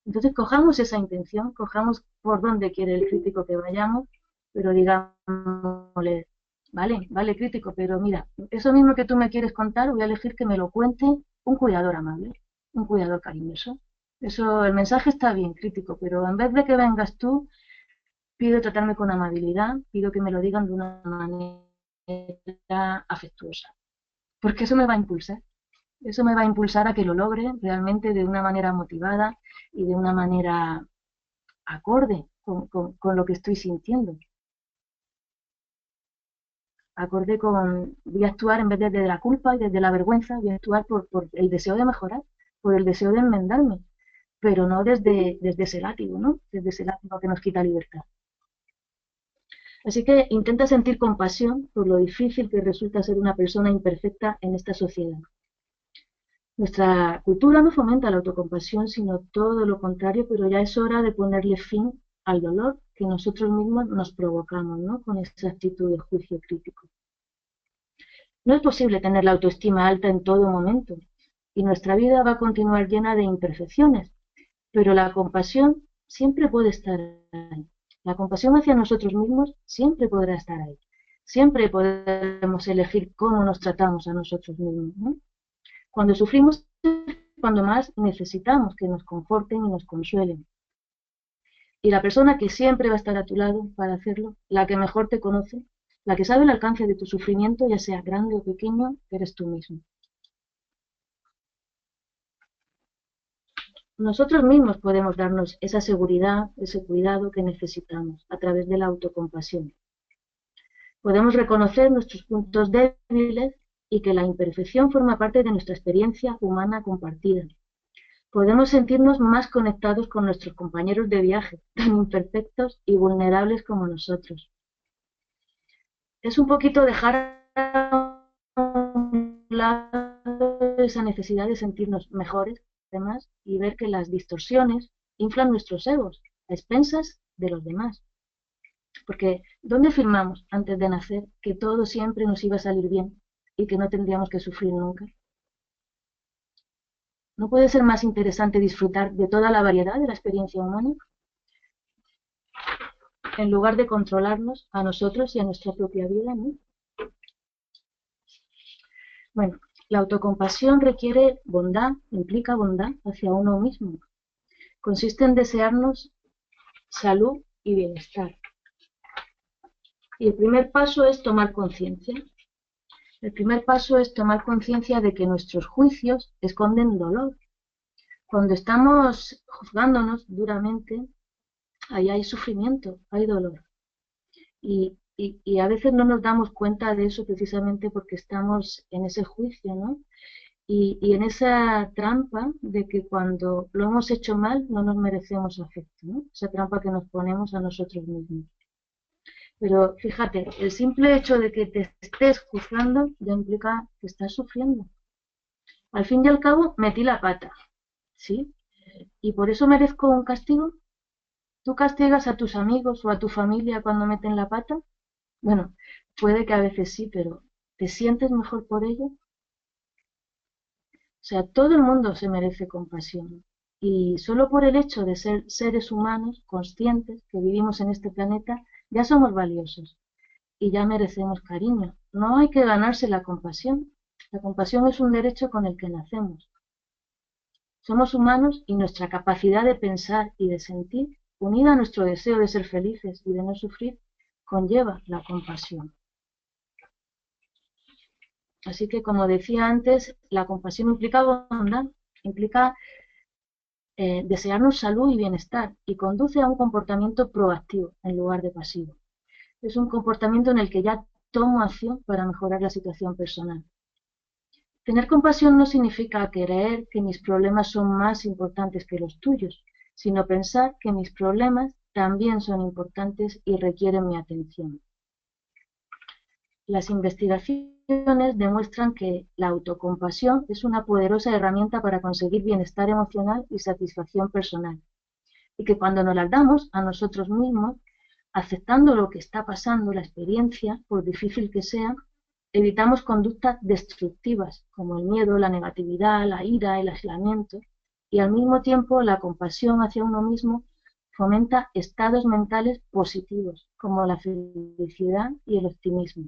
Entonces cojamos esa intención, cojamos por dónde quiere el crítico que vayamos, pero digámosle, vale crítico, pero mira, eso mismo que tú me quieres contar, voy a elegir que me lo cuente un cuidador amable, un cuidador cariñoso. Eso, el mensaje está bien, crítico, pero en vez de que vengas tú, pido tratarme con amabilidad, pido que me lo digan de una manera afectuosa, porque eso me va a impulsar. Eso me va a impulsar a que lo logre realmente de una manera motivada y de una manera acorde con lo que estoy sintiendo. Acorde con, voy a actuar en vez de desde la culpa y desde la vergüenza, voy a actuar por el deseo de mejorar, por el deseo de enmendarme, pero no desde ese látigo, ¿no? Desde ese látigo que nos quita libertad. Así que intenta sentir compasión por lo difícil que resulta ser una persona imperfecta en esta sociedad. Nuestra cultura no fomenta la autocompasión, sino todo lo contrario, pero ya es hora de ponerle fin al dolor que nosotros mismos nos provocamos, ¿no? Con esa actitud de juicio crítico. No es posible tener la autoestima alta en todo momento, y nuestra vida va a continuar llena de imperfecciones, pero la compasión siempre puede estar ahí. La compasión hacia nosotros mismos siempre podrá estar ahí. Siempre podemos elegir cómo nos tratamos a nosotros mismos, ¿no? Cuando sufrimos es cuando más necesitamos que nos conforten y nos consuelen. Y la persona que siempre va a estar a tu lado para hacerlo, la que mejor te conoce, la que sabe el alcance de tu sufrimiento, ya sea grande o pequeño, eres tú mismo. Nosotros mismos podemos darnos esa seguridad, ese cuidado que necesitamos a través de la autocompasión. Podemos reconocer nuestros puntos débiles y que la imperfección forma parte de nuestra experiencia humana compartida. Podemos sentirnos más conectados con nuestros compañeros de viaje, tan imperfectos y vulnerables como nosotros. Es un poquito dejar a un lado esa necesidad de sentirnos mejores, además, y ver que las distorsiones inflan nuestros egos a expensas de los demás. Porque, ¿dónde firmamos antes de nacer que todo siempre nos iba a salir bien y que no tendríamos que sufrir nunca? ¿No puede ser más interesante disfrutar de toda la variedad de la experiencia humana en lugar de controlarnos a nosotros y a nuestra propia vida, ¿no? Bueno, la autocompasión requiere bondad, implica bondad hacia uno mismo. Consiste en desearnos salud y bienestar. Y el primer paso es tomar conciencia. El primer paso es tomar conciencia de que nuestros juicios esconden dolor. Cuando estamos juzgándonos duramente, ahí hay sufrimiento, hay dolor. Y a veces no nos damos cuenta de eso precisamente porque estamos en ese juicio, ¿no? Y en esa trampa de que cuando lo hemos hecho mal no nos merecemos afecto, ¿no? Esa trampa que nos ponemos a nosotros mismos. Pero fíjate, el simple hecho de que te estés juzgando ya implica que estás sufriendo. Al fin y al cabo, metí la pata, ¿sí? ¿Y por eso merezco un castigo? ¿Tú castigas a tus amigos o a tu familia cuando meten la pata? Bueno, puede que a veces sí, pero ¿te sientes mejor por ello? O sea, todo el mundo se merece compasión. Y solo por el hecho de ser seres humanos conscientes que vivimos en este planeta, ya somos valiosos y ya merecemos cariño. No hay que ganarse la compasión. La compasión es un derecho con el que nacemos. Somos humanos y nuestra capacidad de pensar y de sentir, unida a nuestro deseo de ser felices y de no sufrir, conlleva la compasión. Así que, como decía antes, la compasión implica bondad, implica desearnos salud y bienestar y conduce a un comportamiento proactivo en lugar de pasivo. Es un comportamiento en el que ya tomo acción para mejorar la situación personal. Tener compasión no significa creer que mis problemas son más importantes que los tuyos, sino pensar que mis problemas también son importantes y requieren mi atención. Las investigaciones demuestran que la autocompasión es una poderosa herramienta para conseguir bienestar emocional y satisfacción personal, y que cuando nos las damos a nosotros mismos, aceptando lo que está pasando, la experiencia, por difícil que sea, evitamos conductas destructivas como el miedo, la negatividad, la ira, el aislamiento, y al mismo tiempo la compasión hacia uno mismo fomenta estados mentales positivos como la felicidad y el optimismo.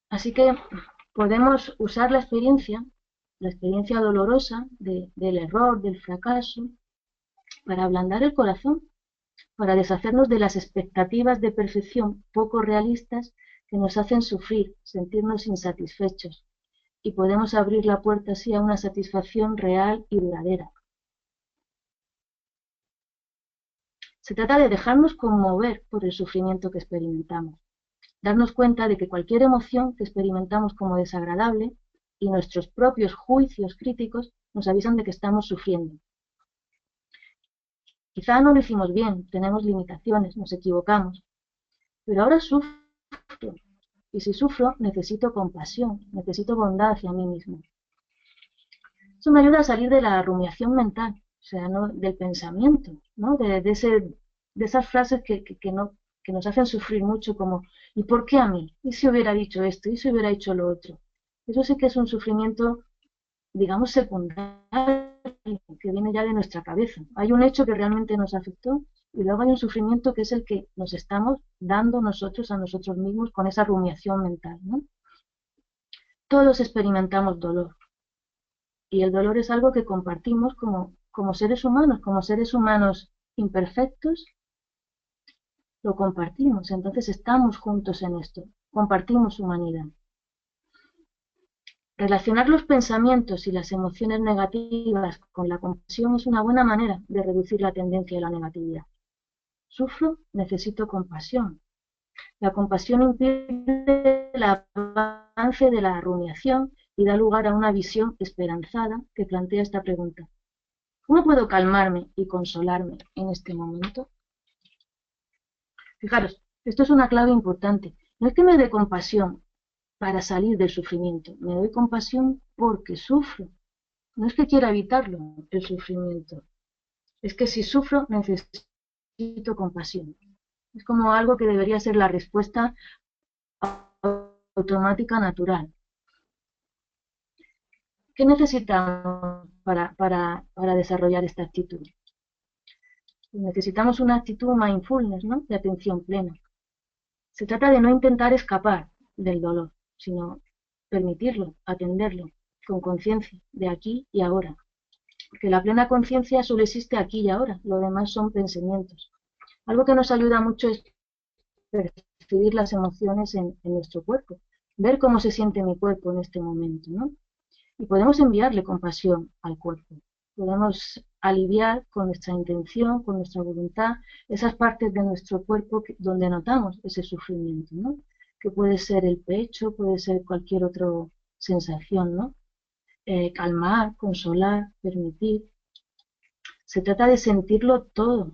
Así que podemos usar la experiencia dolorosa del error, del fracaso, para ablandar el corazón, para deshacernos de las expectativas de perfección poco realistas que nos hacen sufrir, sentirnos insatisfechos, y podemos abrir la puerta así a una satisfacción real y duradera. Se trata de dejarnos conmover por el sufrimiento que experimentamos, darnos cuenta de que cualquier emoción que experimentamos como desagradable y nuestros propios juicios críticos nos avisan de que estamos sufriendo. Quizá no lo hicimos bien, tenemos limitaciones, nos equivocamos, pero ahora sufro. Y si sufro, necesito compasión, necesito bondad hacia mí mismo. Eso me ayuda a salir de la rumiación mental, o sea, ¿no? Del pensamiento, ¿no? De esas frases que nos hacen sufrir mucho, como ¿y por qué a mí? ¿Y si hubiera dicho esto? ¿Y si hubiera dicho lo otro? Eso sí que es un sufrimiento, digamos, secundario, que viene ya de nuestra cabeza. Hay un hecho que realmente nos afectó y luego hay un sufrimiento que es el que nos estamos dando nosotros a nosotros mismos con esa rumiación mental, ¿no? Todos experimentamos dolor y el dolor es algo que compartimos como seres humanos imperfectos, lo compartimos, entonces estamos juntos en esto, compartimos humanidad. Relacionar los pensamientos y las emociones negativas con la compasión es una buena manera de reducir la tendencia a la negatividad. Sufro, necesito compasión. La compasión impide el avance de la rumiación y da lugar a una visión esperanzada que plantea esta pregunta: ¿cómo puedo calmarme y consolarme en este momento? Fijaros, esto es una clave importante. No es que me dé compasión para salir del sufrimiento, me doy compasión porque sufro. No es que quiera evitarlo, el sufrimiento. Es que si sufro, necesito compasión. Es como algo que debería ser la respuesta automática natural. ¿Qué necesitamos para desarrollar esta actitud? Necesitamos una actitud mindfulness, ¿no? De atención plena. Se trata de no intentar escapar del dolor, sino permitirlo, atenderlo, con conciencia, de aquí y ahora. Porque la plena conciencia solo existe aquí y ahora, lo demás son pensamientos. Algo que nos ayuda mucho es percibir las emociones en nuestro cuerpo, ver cómo se siente mi cuerpo en este momento, ¿no? Y podemos enviarle compasión al cuerpo. Podemos aliviar con nuestra intención, con nuestra voluntad, esas partes de nuestro cuerpo donde notamos ese sufrimiento, ¿no? Que puede ser el pecho, puede ser cualquier otra sensación, ¿no? Calmar, consolar, permitir. Se trata de sentirlo todo,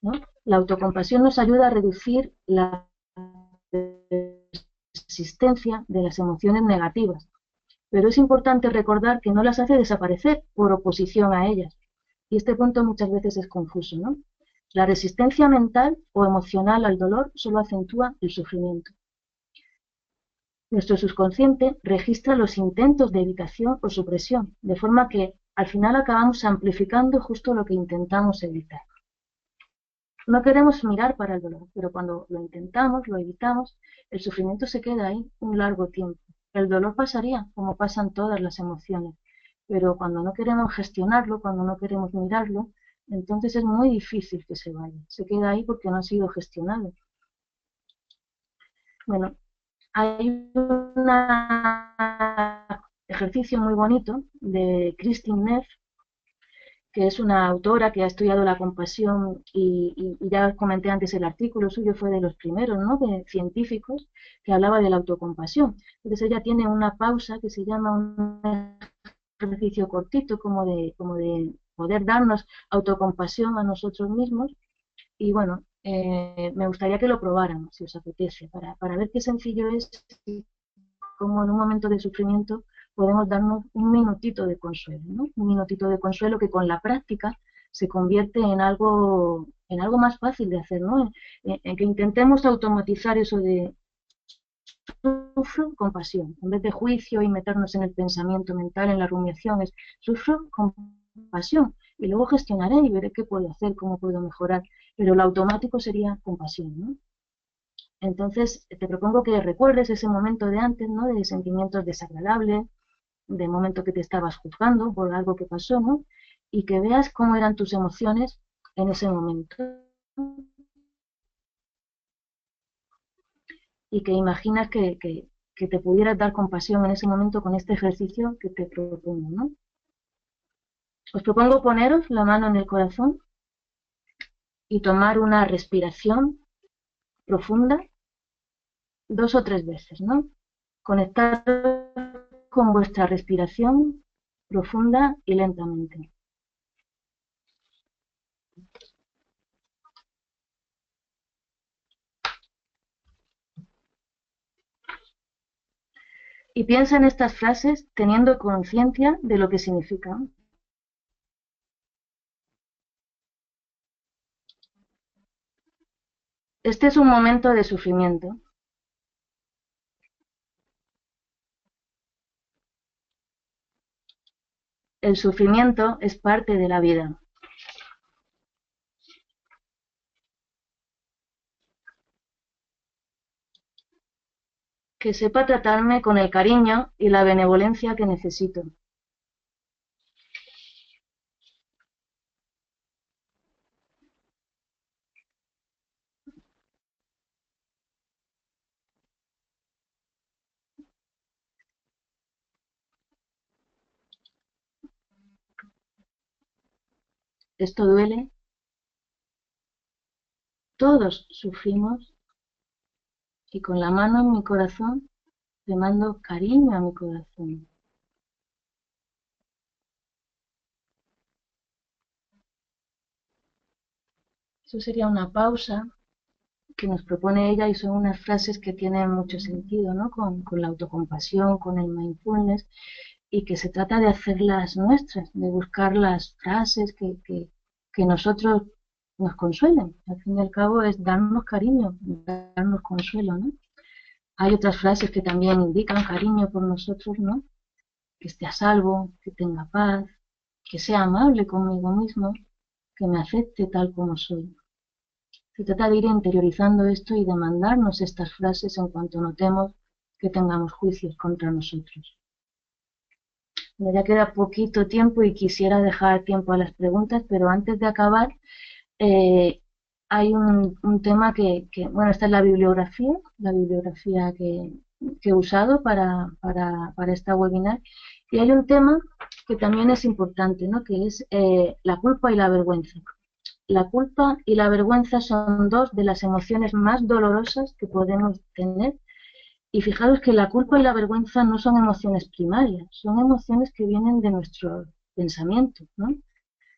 ¿no? La autocompasión nos ayuda a reducir la existencia de las emociones negativas, pero es importante recordar que no las hace desaparecer por oposición a ellas. Y este punto muchas veces es confuso, ¿no? La resistencia mental o emocional al dolor solo acentúa el sufrimiento. Nuestro subconsciente registra los intentos de evitación o supresión, de forma que al final acabamos amplificando justo lo que intentamos evitar. No queremos mirar para el dolor, pero cuando lo intentamos, lo evitamos, el sufrimiento se queda ahí un largo tiempo. El dolor pasaría, como pasan todas las emociones, pero cuando no queremos gestionarlo, cuando no queremos mirarlo, entonces es muy difícil que se vaya. Se queda ahí porque no ha sido gestionado. Bueno, hay un ejercicio muy bonito de Christine Neff, que es una autora que ha estudiado la compasión y ya comenté antes el artículo suyo, fue de los primeros, ¿no?, de científicos que hablaba de la autocompasión. Entonces ella tiene una pausa que se llama un ejercicio cortito como de poder darnos autocompasión a nosotros mismos y bueno, me gustaría que lo probáramos si os apetece, para ver qué sencillo es y cómo en un momento de sufrimiento podemos darnos un minutito de consuelo, ¿no? Un minutito de consuelo que con la práctica se convierte en algo más fácil de hacer, ¿no? En que intentemos automatizar eso de sufro con pasión, en vez de juicio y meternos en el pensamiento mental, en la rumiación, es sufro con pasión y luego gestionaré y veré qué puedo hacer, cómo puedo mejorar, pero lo automático sería compasión, ¿no? Entonces te propongo que recuerdes ese momento de antes, ¿no?, de sentimientos desagradables, de momento que te estabas juzgando por algo que pasó, ¿no? Y que veas cómo eran tus emociones en ese momento. Y que imaginas que te pudieras dar compasión en ese momento con este ejercicio que te propongo, ¿no? Os propongo poneros la mano en el corazón y tomar una respiración profunda 2 o 3 veces, ¿no? Conectar con vuestra respiración profunda y lentamente. Y piensa en estas frases teniendo conciencia de lo que significan. Este es un momento de sufrimiento. El sufrimiento es parte de la vida. Que sepa tratarme con el cariño y la benevolencia que necesito. Esto duele. Todos sufrimos y con la mano en mi corazón le mando cariño a mi corazón. Eso sería una pausa que nos propone ella y son unas frases que tienen mucho sentido, ¿no? Con la autocompasión, con el mindfulness y que se trata de hacerlas nuestras, de buscar las frases que nosotros nos consuelen. Al fin y al cabo es darnos cariño, darnos consuelo, ¿no? Hay otras frases que también indican cariño por nosotros, ¿no? Que esté a salvo, que tenga paz, que sea amable conmigo mismo, que me acepte tal como soy. Se trata de ir interiorizando esto y de mandarnos estas frases en cuanto notemos que tengamos juicios contra nosotros. Ya queda poquito tiempo y quisiera dejar tiempo a las preguntas, pero antes de acabar, eh, hay un tema bueno, esta es la bibliografía que he usado para esta webinar, y hay un tema que también es importante, ¿no? Que es la culpa y la vergüenza. La culpa y la vergüenza son dos de las emociones más dolorosas que podemos tener. Y fijaros que la culpa y la vergüenza no son emociones primarias, son emociones que vienen de nuestro pensamiento, ¿no?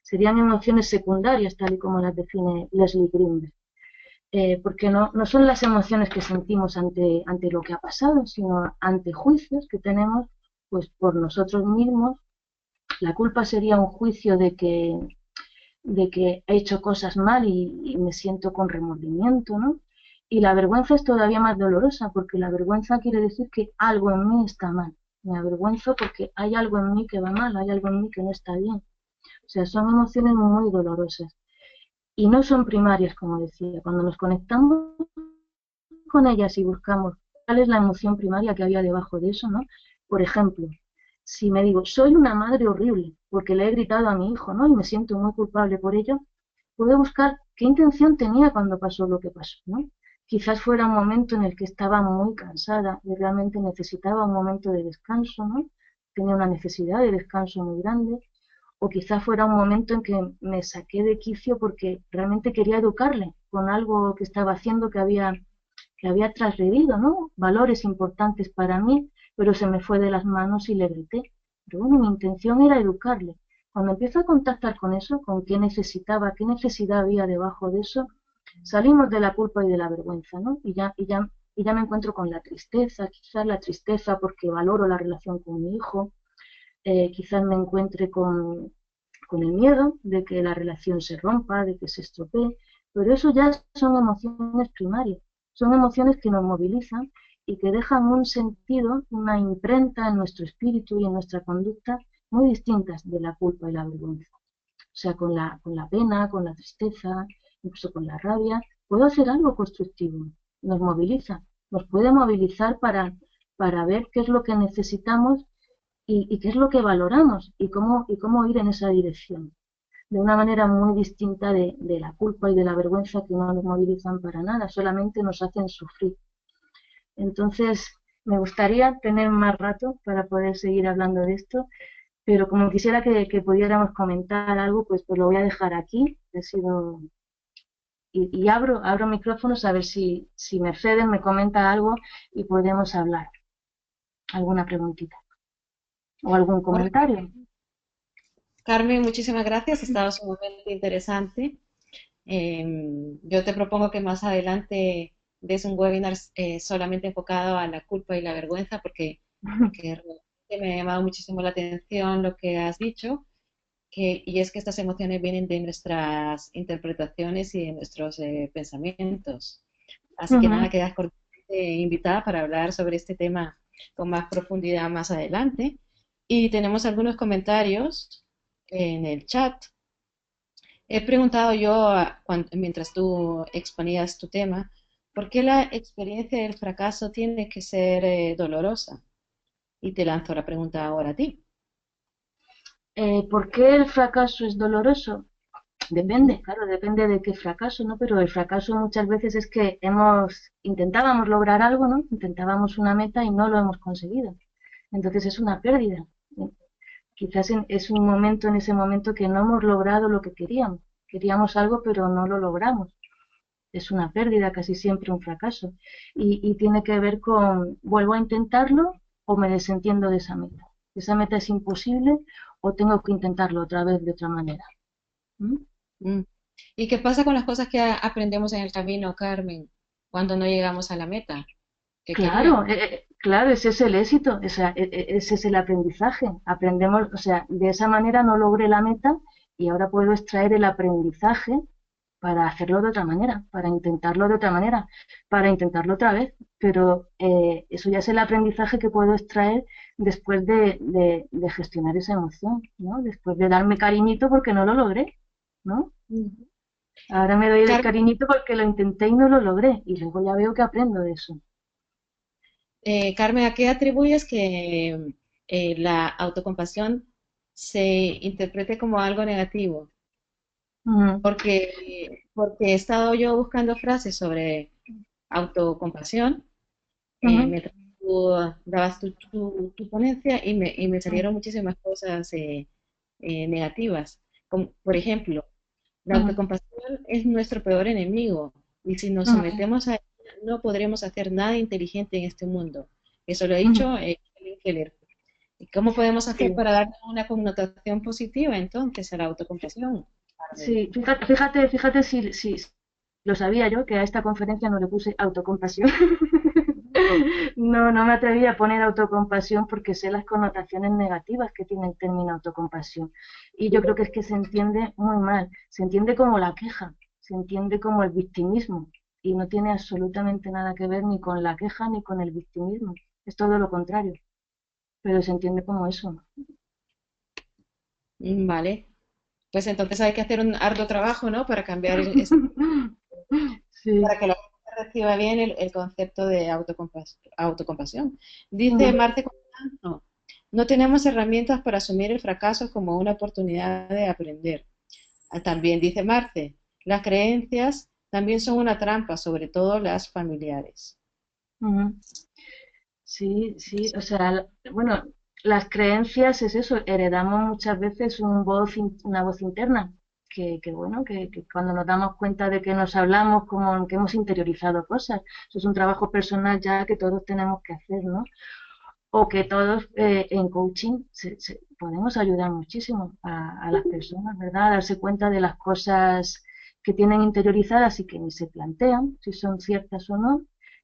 Serían emociones secundarias, tal y como las define Leslie Greenberg. Porque no son las emociones que sentimos ante lo que ha pasado, sino ante juicios que tenemos pues, por nosotros mismos. La culpa sería un juicio de que he hecho cosas mal y me siento con remordimiento, ¿no? Y la vergüenza es todavía más dolorosa, porque la vergüenza quiere decir que algo en mí está mal. Me avergüenzo porque hay algo en mí que va mal, hay algo en mí que no está bien. O sea, son emociones muy dolorosas. Y no son primarias, como decía. Cuando nos conectamos con ellas y buscamos cuál es la emoción primaria que había debajo de eso, ¿no? Por ejemplo, si me digo, soy una madre horrible porque le he gritado a mi hijo, ¿no? Y me siento muy culpable por ello, puedo buscar qué intención tenía cuando pasó lo que pasó, ¿no? Quizás fuera un momento en el que estaba muy cansada y realmente necesitaba un momento de descanso, ¿no? Tenía una necesidad de descanso muy grande, o quizás fuera un momento en que me saqué de quicio porque realmente quería educarle con algo que estaba haciendo que había transgredido, ¿no? Valores importantes para mí, pero se me fue de las manos y le grité. Pero bueno, mi intención era educarle. Cuando empiezo a contactar con eso, con qué necesitaba, qué necesidad había debajo de eso, salimos de la culpa y de la vergüenza, ¿no? Y ya me encuentro con la tristeza, quizás la tristeza porque valoro la relación con mi hijo, quizás me encuentre con el miedo de que la relación se rompa, de que se estropee, pero eso ya son emociones primarias, son emociones que nos movilizan y que dejan un sentido, una imprenta en nuestro espíritu y en nuestra conducta muy distintas de la culpa y la vergüenza. O sea, con la pena, con la tristeza, incluso con la rabia, puedo hacer algo constructivo, nos moviliza, nos puede movilizar para ver qué es lo que necesitamos y qué es lo que valoramos y cómo ir en esa dirección, de una manera muy distinta de la culpa y de la vergüenza que no nos movilizan para nada, solamente nos hacen sufrir. Entonces, me gustaría tener más rato para poder seguir hablando de esto, pero como quisiera que pudiéramos comentar algo, pues lo voy a dejar aquí. Y abro micrófonos a ver si Mercedes me comenta algo y podemos hablar. ¿Alguna preguntita o algún Bueno, comentario? Carmen, muchísimas gracias. Ha estado sumamente interesante. Yo te propongo que más adelante des un webinar solamente enfocado a la culpa y la vergüenza, porque realmente me ha llamado muchísimo la atención lo que has dicho, y es que estas emociones vienen de nuestras interpretaciones y de nuestros pensamientos. Así que nada, quedas cordialmente invitada para hablar sobre este tema con más profundidad más adelante. Y tenemos algunos comentarios en el chat. He preguntado yo, mientras tú exponías tu tema, ¿por qué la experiencia del fracaso tiene que ser dolorosa? Y te lanzo la pregunta ahora a ti. ¿Por qué el fracaso es doloroso? Depende, claro, depende de qué fracaso, ¿no? Pero el fracaso muchas veces es que intentábamos lograr algo, ¿no? Intentábamos una meta y no lo hemos conseguido. Entonces es una pérdida. Quizás es un momento, en ese momento, que no hemos logrado lo que queríamos. Queríamos algo, pero no lo logramos. Es una pérdida, casi siempre un fracaso. Y tiene que ver con, vuelvo a intentarlo o me desentiendo de esa meta. Esa meta es imposible o tengo que intentarlo otra vez de otra manera. ¿Mm? Mm. ¿Y qué pasa con las cosas que aprendemos en el camino, Carmen, cuando no llegamos a la meta que Claro, queríamos? claro, ese es el éxito, ese es el aprendizaje. Aprendemos, o sea, de esa manera no logré la meta y ahora puedo extraer el aprendizaje para hacerlo de otra manera, para intentarlo de otra manera, para intentarlo otra vez. Pero eso ya es el aprendizaje que puedo extraer después de gestionar esa emoción, ¿no? Después de darme cariñito porque no lo logré, ¿no? Ujú. Ahora me doy el Carmen, cariñito porque lo intenté y no lo logré y luego ya veo que aprendo de eso. Carmen, ¿a qué atribuyes que la autocompasión se interprete como algo negativo? Ujú, Porque he estado yo buscando frases sobre autocompasión ujú, mientras tú dabas tu ponencia y me salieron muchísimas cosas negativas. Como, por ejemplo, la ujú, autocompasión es nuestro peor enemigo y si nos ujú, sometemos a ella no podremos hacer nada inteligente en este mundo. Eso lo ha ujú. dicho Helen Keller. ¿Y cómo podemos hacer Sí, para darle una connotación positiva entonces a la autocompasión, Carmen? sí, fíjate si lo sabía yo, que a esta conferencia no le puse autocompasión. No, no me atreví a poner autocompasión porque sé las connotaciones negativas que tiene el término autocompasión. Y yo creo que es que se entiende muy mal. Se entiende como la queja, se entiende como el victimismo. Y no tiene absolutamente nada que ver ni con la queja ni con el victimismo. Es todo lo contrario, pero se entiende como eso. Vale, pues entonces hay que hacer un arduo trabajo, ¿no? Para cambiar esto, Sí. para que la gente reciba bien el concepto de autocompasión. Dice Ujú, Marte Constantino, no tenemos herramientas para asumir el fracaso como una oportunidad de aprender. También dice Marte, las creencias también son una trampa, sobre todo las familiares. ujú. Sí, sí, o sea, bueno, las creencias es eso, heredamos muchas veces una voz interna, bueno, que cuando nos damos cuenta de que nos hablamos como que hemos interiorizado cosas, eso es un trabajo personal ya que todos tenemos que hacer, ¿no? O que todos en coaching podemos ayudar muchísimo a las personas, ¿verdad? A darse cuenta de las cosas que tienen interiorizadas y que ni se plantean si son ciertas o no.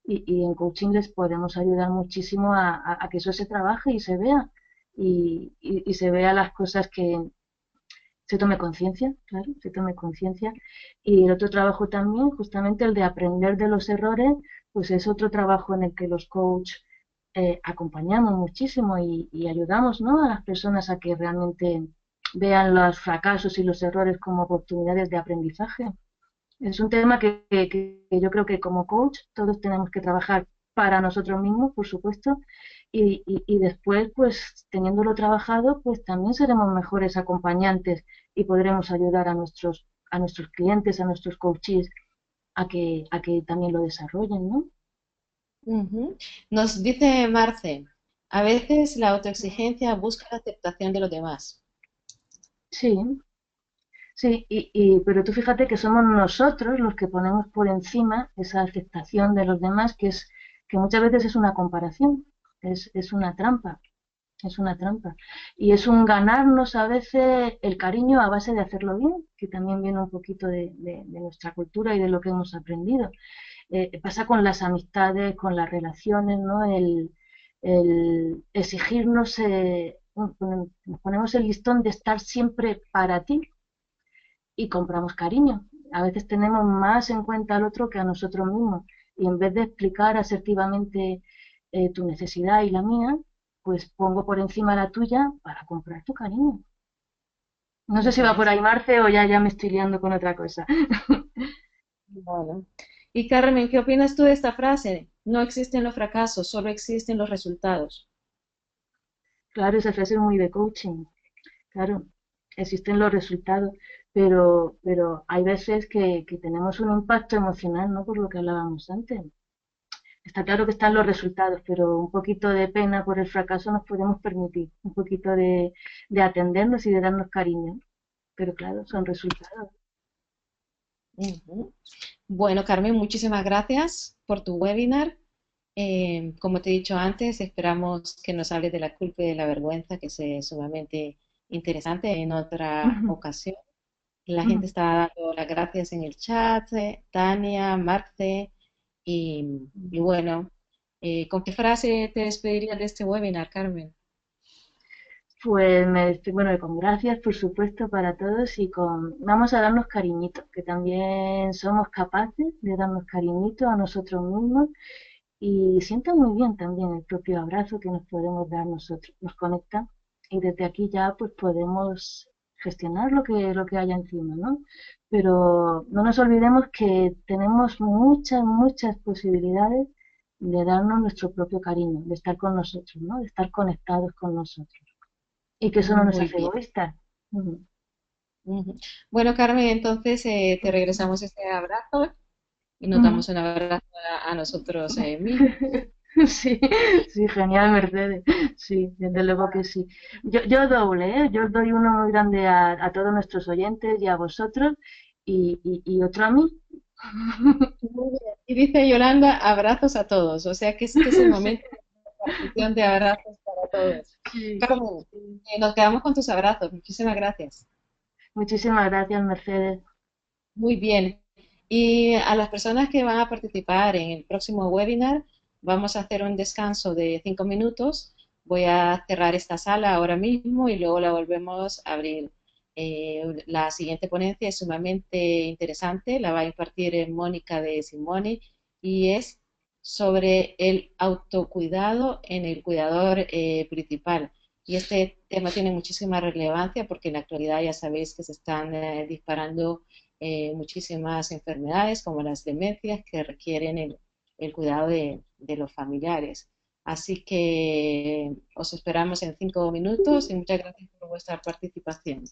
Y en coaching les podemos ayudar muchísimo a que eso se trabaje y se vea. Y se vea las cosas que se tome conciencia, claro, se tome conciencia. Y el otro trabajo también, justamente el de aprender de los errores, pues es otro trabajo en el que los coaches acompañamos muchísimo y ayudamos, ¿no? A las personas a que realmente vean los fracasos y los errores como oportunidades de aprendizaje. Es un tema que yo creo que como coach todos tenemos que trabajar para nosotros mismos, por supuesto, y después, pues teniéndolo trabajado, pues también seremos mejores acompañantes y podremos ayudar a nuestros clientes, a nuestros coaches a que también lo desarrollen, ¿no? Ujú. Nos dice Marce, a veces la autoexigencia busca la aceptación de los demás. Sí, sí, pero tú fíjate que somos nosotros los que ponemos por encima esa aceptación de los demás, que muchas veces es una comparación, es una trampa. Es una trampa. Y es un ganarnos a veces el cariño a base de hacerlo bien, que también viene un poquito de nuestra cultura y de lo que hemos aprendido. Pasa con las amistades, con las relaciones, ¿no? El exigirnos, nos ponemos el listón de estar siempre para ti y compramos cariño. A veces tenemos más en cuenta al otro que a nosotros mismos. Y en vez de explicar asertivamente tu necesidad y la mía, pues pongo por encima la tuya para comprar tu cariño. No sé si Eso va por es. ahí, Marce, o ya me estoy liando con otra cosa. Bueno. Y Carmen, ¿qué opinas tú de esta frase? No existen los fracasos, solo existen los resultados. Claro, esa frase es muy de coaching. Claro, existen los resultados, pero hay veces que tenemos un impacto emocional, ¿no? Por lo que hablábamos antes. Está claro que están los resultados, pero un poquito de pena por el fracaso nos podemos permitir, un poquito de atendernos y de darnos cariño. Pero claro, son resultados. Ujú. Bueno, Carmen, muchísimas gracias por tu webinar. Como te he dicho antes, esperamos que nos hables de la culpa y de la vergüenza, que es sumamente interesante en otra ocasión. La gente está dando las gracias en el chat, Tania, Marce, y bueno, ¿con qué frase te despedirías de este webinar, Carmen? Pues me despido, bueno, con gracias, por supuesto, para todos y vamos a darnos cariñitos, que también somos capaces de darnos cariñitos a nosotros mismos y sienta muy bien también el propio abrazo que nos podemos dar nosotros, nos conecta y desde aquí ya pues podemos gestionar lo que haya encima, ¿no? Pero no nos olvidemos que tenemos muchas posibilidades de darnos nuestro propio cariño, de estar con nosotros, ¿no? De estar conectados con nosotros. Y que eso no nos Muy hace bien. egoístas. Ujú. Ujú. Bueno, Carmen, entonces te regresamos este abrazo y nos Ujú. damos un abrazo a nosotros mismos. Sí, sí, genial, Mercedes. Sí, desde luego que sí. Yo doble, ¿eh? Yo os doy uno muy grande a todos nuestros oyentes y a vosotros y otro a mí. Muy bien. Y dice Yolanda, abrazos a todos. O sea que este es el Sí, momento de repartición de abrazos para todos. sí, Carmen, sí. nos quedamos con tus abrazos. Muchísimas gracias. Muchísimas gracias, Mercedes. Muy bien. Y a las personas que van a participar en el próximo webinar, vamos a hacer un descanso de 5 minutos. Voy a cerrar esta sala ahora mismo y luego la volvemos a abrir. La siguiente ponencia es sumamente interesante, la va a impartir Mónica de Simone y es sobre el autocuidado en el cuidador principal. Y este tema tiene muchísima relevancia porque en la actualidad ya sabéis que se están disparando muchísimas enfermedades como las demencias que requieren el cuidado de los familiares. Así que os esperamos en 5 minutos y muchas gracias por vuestra participación.